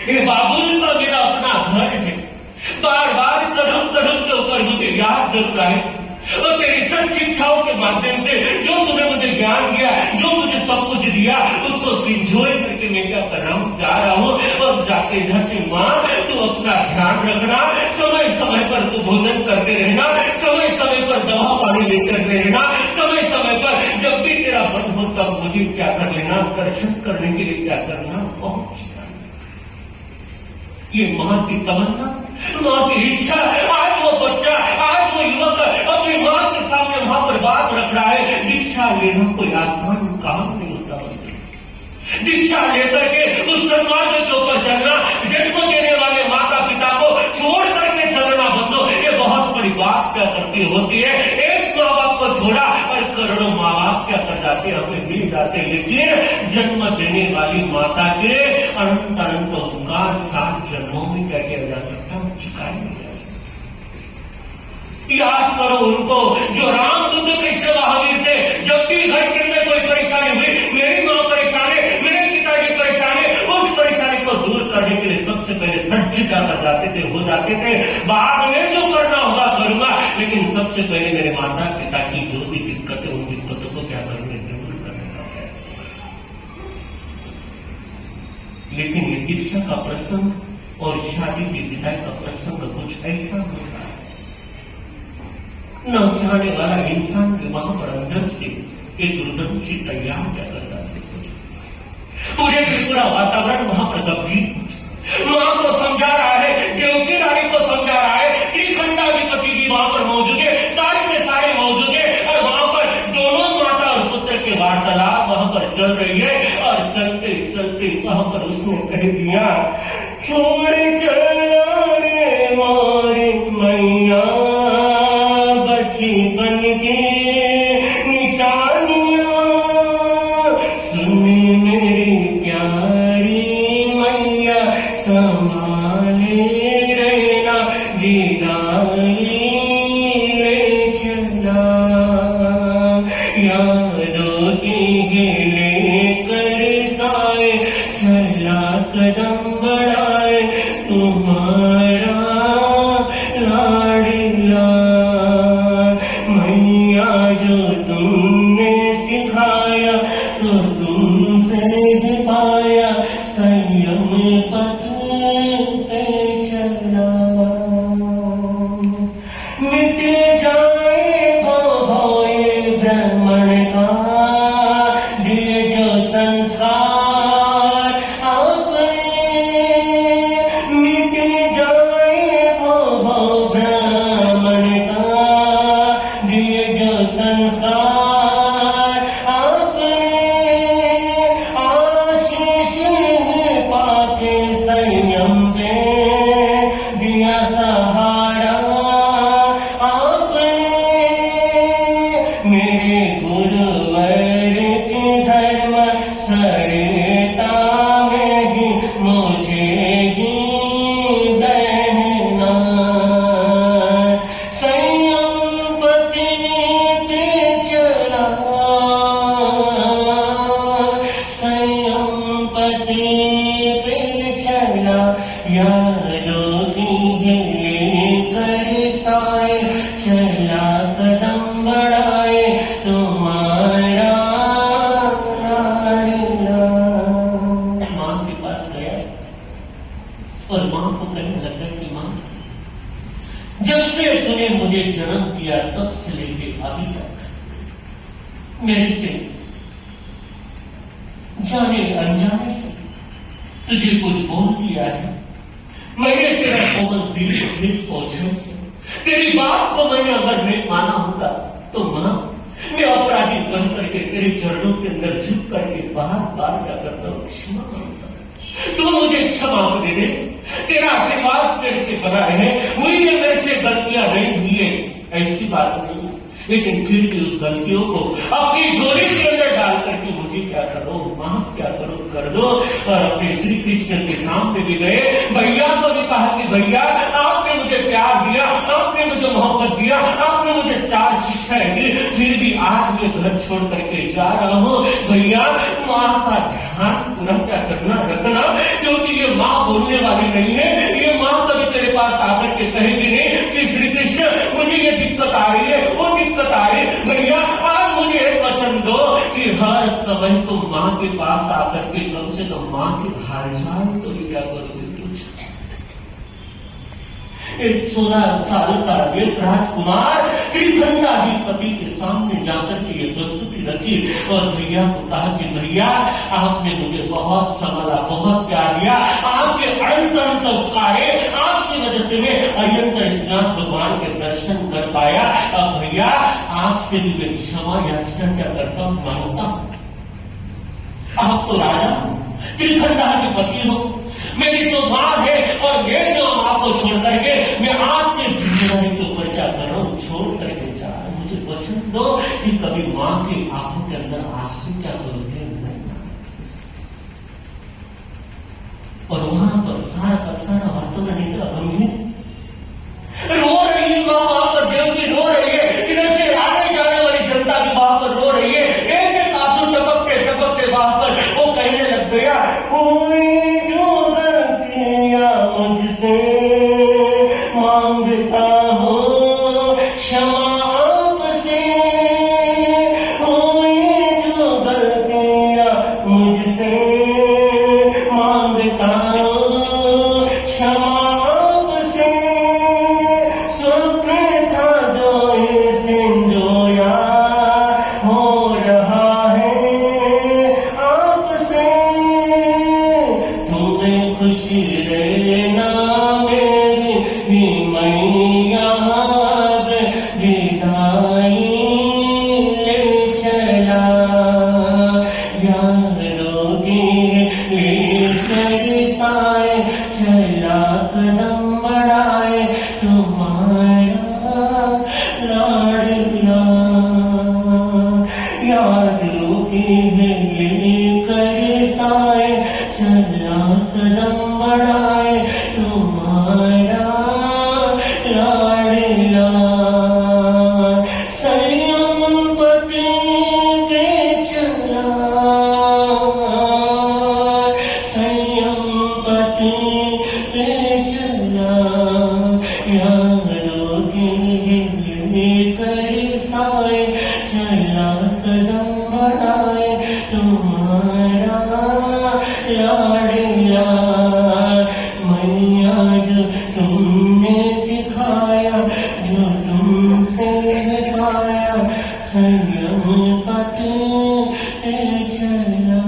ये बाबुल का मेरा अपना घर है। बार बार कदम कदम के ऊपर मुझे याद जरूर आए और तेरी सच शिक्षाओं के माध्यम से जो तूने मुझे ज्ञान दिया, जो मुझे सब कुछ दिया, उसको सिंजोए करके मैं क्या कर रहा हूँ, जा रहा हूँ। और जाते जाते माँ तू अपना ध्यान रखना, समय समय पर तू भोजन करते रहना, समय समय पर दवा पानी लेकर रहना, समय समय पर जब भी तेरा मन हो तब मुझे क्या कर लेना, दर्शन करने के लिए क्या करना, पहुंच जाना। ये माँ की तमन्ना, माँ की इच्छा। आज वो बच्चा, आज वो युवक अपनी माँ के सामने वहां पर बात रख रहा है। दीक्षा लेना कोई आसान काम नहीं होता। दीक्षा लेकर के उस सन्मार्ग के ऊपर चलना, जन्म देने वाले माता पिता को छोड़ करके चलना बंदो, ये बहुत बड़ी बात क्या करती होती है। एक माँ बाप को छोड़ा और करोड़ों माँ बाप क्या कर जाते, हमें मिल जाते, लेकिन जन्म देने वाली माता के अनंत अनंत उपकार 7 जन्मों में क्या किया जा सकता, चुकाया नहीं जा सकता। याद करो उनको जो रामचंद्र कृष्ण महावीर थे। जब भी घर के अंदर कोई परेशानी हुई, मेरी माँ परेशान है, मेरे पिताजी परेशान है, उस परेशानी को दूर करने के लिए सबसे पहले सज्ज क्या कर जाते थे, हो जाते थे। बाद में जो करना होगा करूंगा, लेकिन सबसे पहले मेरे माता पिता की जो भी दिक्कतें, उन दिक्कतों को क्या करूंगा, दूर करने का प्रयत्न। लेकिन ये दीक्षा का प्रसंग और शादी की विदाई का प्रसंग कुछ ऐसा होता है, न चाहने वाला इंसान के वहां पर अंदर से एक रुदन से तैयार क्या करता है। पूरे पूरा वातावरण वहां पर गंभीर। मां को समझा रहा है, देवकी रानी को समझा रहा है, त्रिखंडाधिपति भी वहां पर मौजूद है, सारे के सारे मौजूद है। और वहां पर दोनों माता और पुत्र के वार्तालाप वहां पर चल रही है। और चलते चलते वहां पर उसने कह दिया, छोड़ चला रे मोरी मैया, बचपन की निशानियां, सुन मेरी प्यारी मैया, संभाले रहना विदाई ले चलना। यादों की लेकर साए चला कदम बढ़ाए, तुम्हारा लाडला मैया, जो तुमने सिखाया तो तुमसे भी पाया, संयम पथ पे चलना। जब से तूने मुझे जन्म दिया तब से लेके अभी तक मेरे से जाने अनजाने से तुझे कुछ बोल दिया है। मैंने तेरा कोमल दिल को ठेस पहुंचा, तेरी बात को मैंने अगर नहीं माना होता तो मां, मैं अपराधी बन करके तेरे चरणों के अंदर झुक करके बार बार क्या करता हूं, क्षमा मांगता हूं। तू मुझे क्षमा दे दे, तेरा आशीर्वाद मेरे से बना है, मुझे मेरे से गलतियां नहीं हुई है, ऐसी बात नहीं, लेकिन फिर भी उस गलतियों को अपनी झोली के अंदर डाल करके मुझे क्या करो, माफ क्या करो, कर दो। और अपने श्री कृष्ण के सामने भी गए, भैया को भी कहा कि भैया आपने मुझे प्यार दिया, आपने मुझे मोहब्बत दिया, आपने मुझे 4 शिक्षाएं दी, फिर भी आज मैं घर छोड़ करके जा रहा हूँ। भैया माँ का ध्यान पूरा क्या करना रखना, क्योंकि ये माँ बोलने वाली नहीं है, ये माँ कभी तेरे पास आकर के कहेगी नहीं कि श्री कृष्ण मुझे ये दिक्कत आ रही है, वो दिक्कत आ रही है। भैया आज मुझे एक वचन दो कि हर समय तुम माँ के पास आकर के कम से कम माँ के हालचाल तो क्या करोगे, कुछ। एक 16 साल का एक राजकुमार त्रिखंडाधिपति के सामने जाकर के ये प्रस्तुति रखी और भैया को कहा कि भैया आपने मुझे बहुत संभाला, बहुत प्यार दिया, आपके अनंत अनंत उपकारे, आपकी वजह से मैं अयंत स्नान भगवान के दर्शन कर पाया। अब भैया आपसे भी मैं क्षमा याचना क्या करता हूं, मांगता हूं। आप तो राजा हो, त्रिखंडाधिपति हो, मेरी तो माँ है और मैं जो माँ को छोड़ करके मैं आपके जिम्मेदारी के ऊपर क्या कर रहा हूँ, छोड़ करके जा रहा हूं। मुझे वचन दो कि कभी माँ की आंखों के अंदर आंसू क्या करोगे नहीं। और वहां पर सारा का सारा वातावरण इतना गंभीर, रो रही है माँ, वहां पर देवकी रो रही है, इधर से आने जाने वाली जनता भी वहां पर रो रही है, एक एक आंसू टपकते वहां पर वो कहने लग गया, मुझसे मांगता हो क्षमा आपसे, हुई जो गलतियां मुझसे मांगता हो क्षमा आपसे, स्वप्न था जो इसे जोया हो रहा है आपसे, तुम्हें खुशी रहना मेरी मैया विदाई ले चला, यारोगी ले सरसाए चला कदम बढ़ाए तुम्हारा लाडला, यारोगी ले कर साए चला कदम बढ़ाए तुम्हारा लाडला, संयम पति के चला, संयम पति के चला, यारों की लेकर साए चला कदम बढ़ाए तुम्हारा लाडला, मैया जो तुमने सिखाया, जो तुमसे सिखाया, संयम पति चला।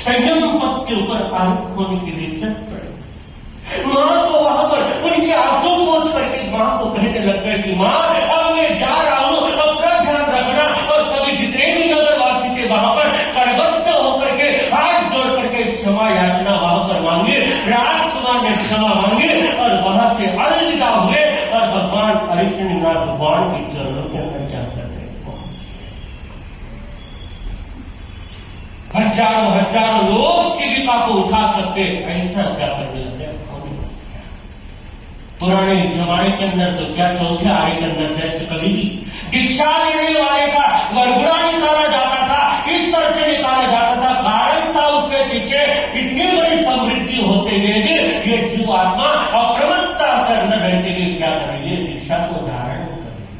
संयम पद के ऊपर आरोप होने के लिए चल पड़े। माँ को वहां पर उनके आंसू पोंछ करके माँ को कहने लग गए कि माँ अब मैं जा रहा हूँ, अपना ध्यान रखना। और सभी जितने भी नगरवासी थे वहां पर करबद्ध होकर के हाथ जोड़ करके क्षमा याचना वहां पर मांगी। राजकुमार ने क्षमा मांगी और वहां से अलविदा हुए और भगवान हरिश्चंद्रनाथ भगवान के चरणों के अंदर जाकर हजारों लोग शिविका को उठा सकते, ऐसा क्या करने लगे। पुराने जमाने के अंदर तो क्या चौथे आने के अंदर दैत्य कभी भी दीक्षा लेने वाले का वरगुड़ा निकाला जाता था, इस तरह से निकाला जाता था। कारण था उसके पीछे इतनी बड़ी समृद्धि होते हुए ये जीव आत्मा अप्रमत्ता के अंदर रहते हुए क्या करेंगे, दीक्षा को धारण करेंगे।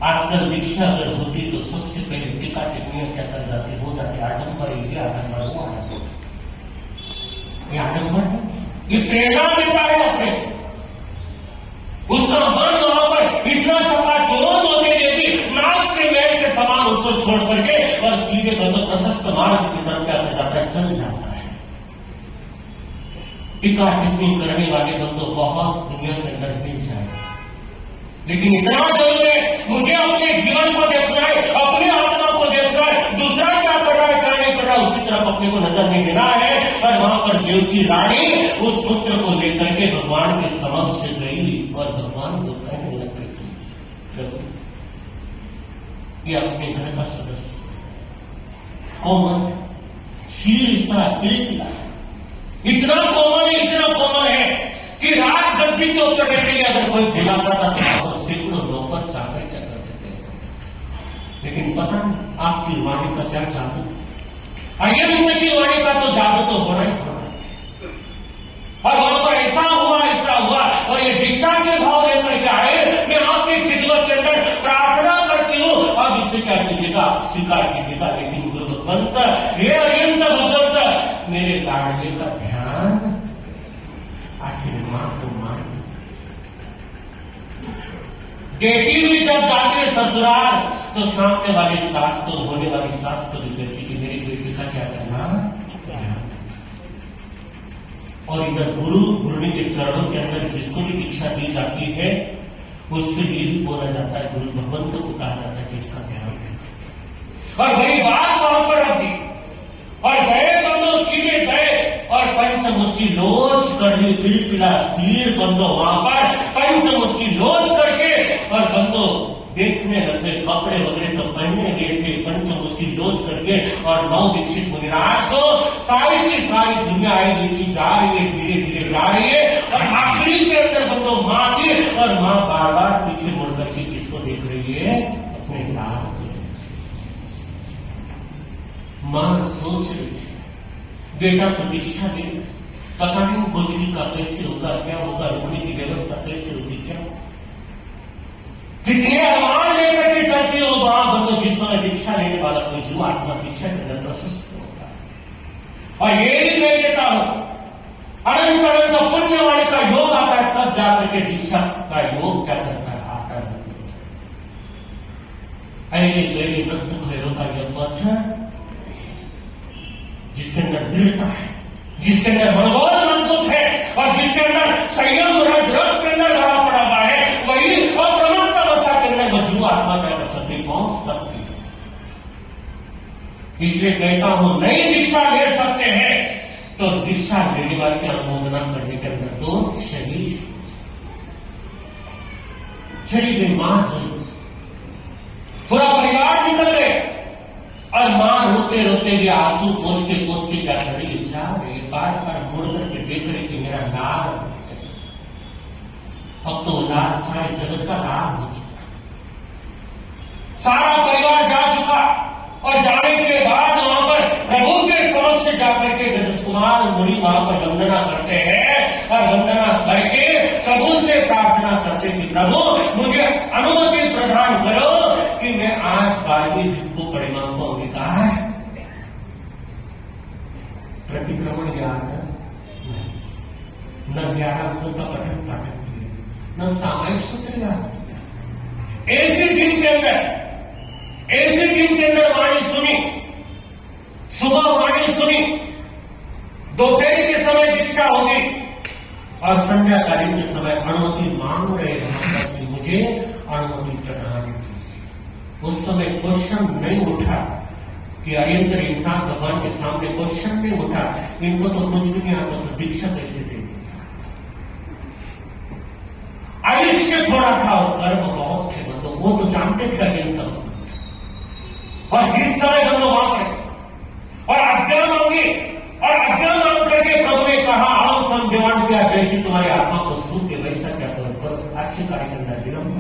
आजकल दीक्षा अगर होती तो सबसे पहले टीका टिप्पणियां क्या कर जाती, हो जाती आडंबर, ये आडंबर, वो आडंबर, ये आडंबर है। ये प्रेरणा देता है अपने, उसका मन वहां पर इतना चकाचौंध होने देती, नाक के मैल के समान उसको छोड़ करके और सीधे बंदो प्रशस्त मार्ग की तरफ क्या कर जाता है, चल जाता है। टीका टिप्पणी करने वाले बंदो बहुत दुनिया के अंदर मिल जाए, लेकिन इतना जरूर है मुझे अपने जीवन को देखना है, अपने आत्मा को देखना है, दूसरा क्या कर रहा है क्या नहीं कर रहा है उसकी तरफ अपने को नजर नहीं देना है। और वहां पर देवकी रानी उस पुत्र को लेकर के भगवान के समक्ष से गई और भगवान को कहने लग गई, प्रभु ये अपने घर का सदस्य कोमल, सिर इसका तिलकिला है, इतना कोमल है, इतना कोमल है कि राज गद्दी के ऊपर बैठने के लिए अगर कोई बुलाता था तो सैकड़ों नौकर चाकर क्या करते थे। लेकिन पता नहीं आपकी वाणी का क्या जादू, अयंत की वाणी का तो जादू तो होना ही होना। और वहां पर ऐसा हुआ और ये दीक्षा के भाव लेकर के आए, मैं आपकी खिदमत के अंदर प्रार्थना करती हूँ, अब इससे क्या कीजिएगा, स्वीकार कीजिएगा। लेकिन गुरु भगवंत, हे अयंत भगवंत, मेरे लाडले का ध्यान आखिर मां को मार बेटी भी जब जाती है ससुराल तो सामने वाली सास को, होने वाली सास को भी कहती कि मेरी बेटी का क्या करना। और इधर गुरु गुरुनी के चरणों के अंदर जिसको भी दीक्षा दी जाती है उसके लिए भी बोला जाता है, गुरु भगवंत को कहा जाता है कि इसका ध्यान है। और वही बात वहां पर रख दी और गए बंदो, सीधे गए और पंचमुष्टि लोच कर ली, तिलकिला सिर बंदो वहां पर पंचमुष्टि लोच करके और बंदो देखने लगे, कपड़े वगैरह तो पहनने गए थे, पंचमुष्टि लोच करके और नौ दीक्षित मुनिराज को सारी की सारी दुनिया आई देखी जा रही है, धीरे धीरे जा रही है और आखिरी के अंदर बंदो मां थी और मां बार बार पीछे मुड़ करके किसको देख रही है, अपने लाल को। मां सोच रही है बेटा तो दीक्षा ले, पता नहीं भोजली का कैसे होगा, क्या होगा, रुकने की व्यवस्था कैसे होगी, क्या कितने अरमान लेकर के चलती हो वहां बंदो, जिस समय दीक्षा लेने वाला कोई जो आत्मा दीक्षा के अंदर प्रशस्त होता है। और ये भी कह देता हूं अनंत अनंत पुण्यवाणी का योग आता है, तब जाकर के दीक्षा का योग क्या करता है, आता है। अरे गए मृत्यु भैरव का यह पथ जिसके अंदर दृढ़ता है, जिसके अंदर मनोबल मजबूत है और जिसके अंदर संयम रज रग के अंदर भरा पड़ा हुआ है, वही अप्रमत्त अवस्था के अंदर मजबूत आत्मा क्या कर सकती, पहुंच सकती है। इसलिए कहता हूं नई दीक्षा ले सकते हैं तो दीक्षा लेने वाले की अनुमोदना करने के अंदर तो शरीर चली गई, मां चली, पूरा परिवार निकल गए और मां रोते रोते भी आंसू पोंछते पोंछते क्या चली जा रही, बार बार मुड़ करके देख रही कि मेरा लाल, अब तो लाल सारे जगत का लाल हो चुका, सारा परिवार जा चुका। और जाने के बाद वहां पर प्रभु के समक्ष जाकर के गजकुमार मुनि वहां पर वंदना करते हैं और वंदना करके प्रभु से प्रार्थना करते कि प्रभु मुझे अनुमति प्रदान करो कि मैं आज 12वीं भिक्षु परिणाम को अंगीकार प्रतिक्रमण याद न 11 अंकों का पठन पाठन किया, न सामायिक सूत्र याद। एक ही दिन के अंदर वाणी सुनी, सुबह वाणी सुनी, दोपहर के समय दीक्षा होगी और संध्याकालीन के समय अनुमति मांग रहे हैं कि मुझे अनुमति प्रदान कीजिए। उस समय क्वेश्चन नहीं उठा कि अयंत्र इंसान भगवान के सामने क्वेश्चन नहीं उठा, इनको तो कुछ भी नहीं आता तो दीक्षा कैसे दे। आयुष्य थोड़ा था और कर्म बहुत थे, मतलब वो तो जानते थे अयंत्र। और जिस समय बंदो वहां पर और आज्ञा मांगी और आज्ञा मांग करके प्रभु ने कहा आम संदेवान क्या, जैसी तुम्हारी आत्मा को सूख के वैसा क्या करो, अच्छे कार्य के अंदर विलंब।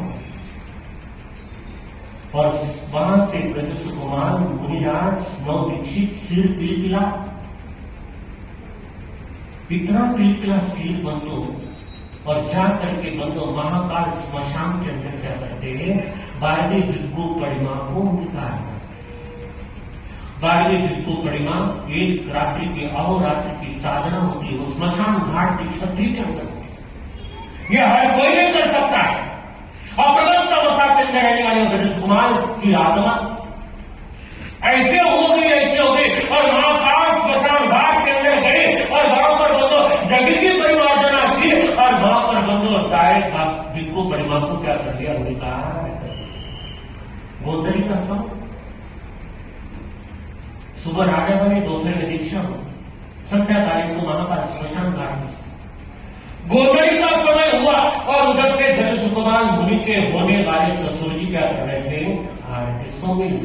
और वहां से ब्रज कुमार मुनिराज नौ दीक्षित सिर तिलकिला, इतना तिलकिला सिर बंदो और जा करके बंदो महाकाल स्मशान के अंदर क्या करते हैं, 12वीं भिक्षु परिमा को निकाल, 12वीं भिक्खु परिमा एक रात्रि की अहोरात्रि की साधना होती है, वो स्मशान घाट की छतरी के अंदर होती है। यह हर कोई नहीं कर सकता है। अप्रगत अवस्था के अंदर रहने वाले गणेश कुमार की आत्मा ऐसे हो गई और महाकाल स्मशान घाट के अंदर गई और वहां पर बंदो जगी की परिमार्जना की और वहां पर बंदो डायरेक्ट भिक्खु परिमा को क्या कर दिया, विकार कर दिया। गोंदली का सब सुबह राजा बने, दोपहर में दीक्षा हो, संध्याकालीन को महाकाल स्मशान घाट में गोंदली का समय हुआ और उधर से गणेश कुमार मुनि के होने वाले ससुर जी क्या कर रहे थे, आरती सोमिल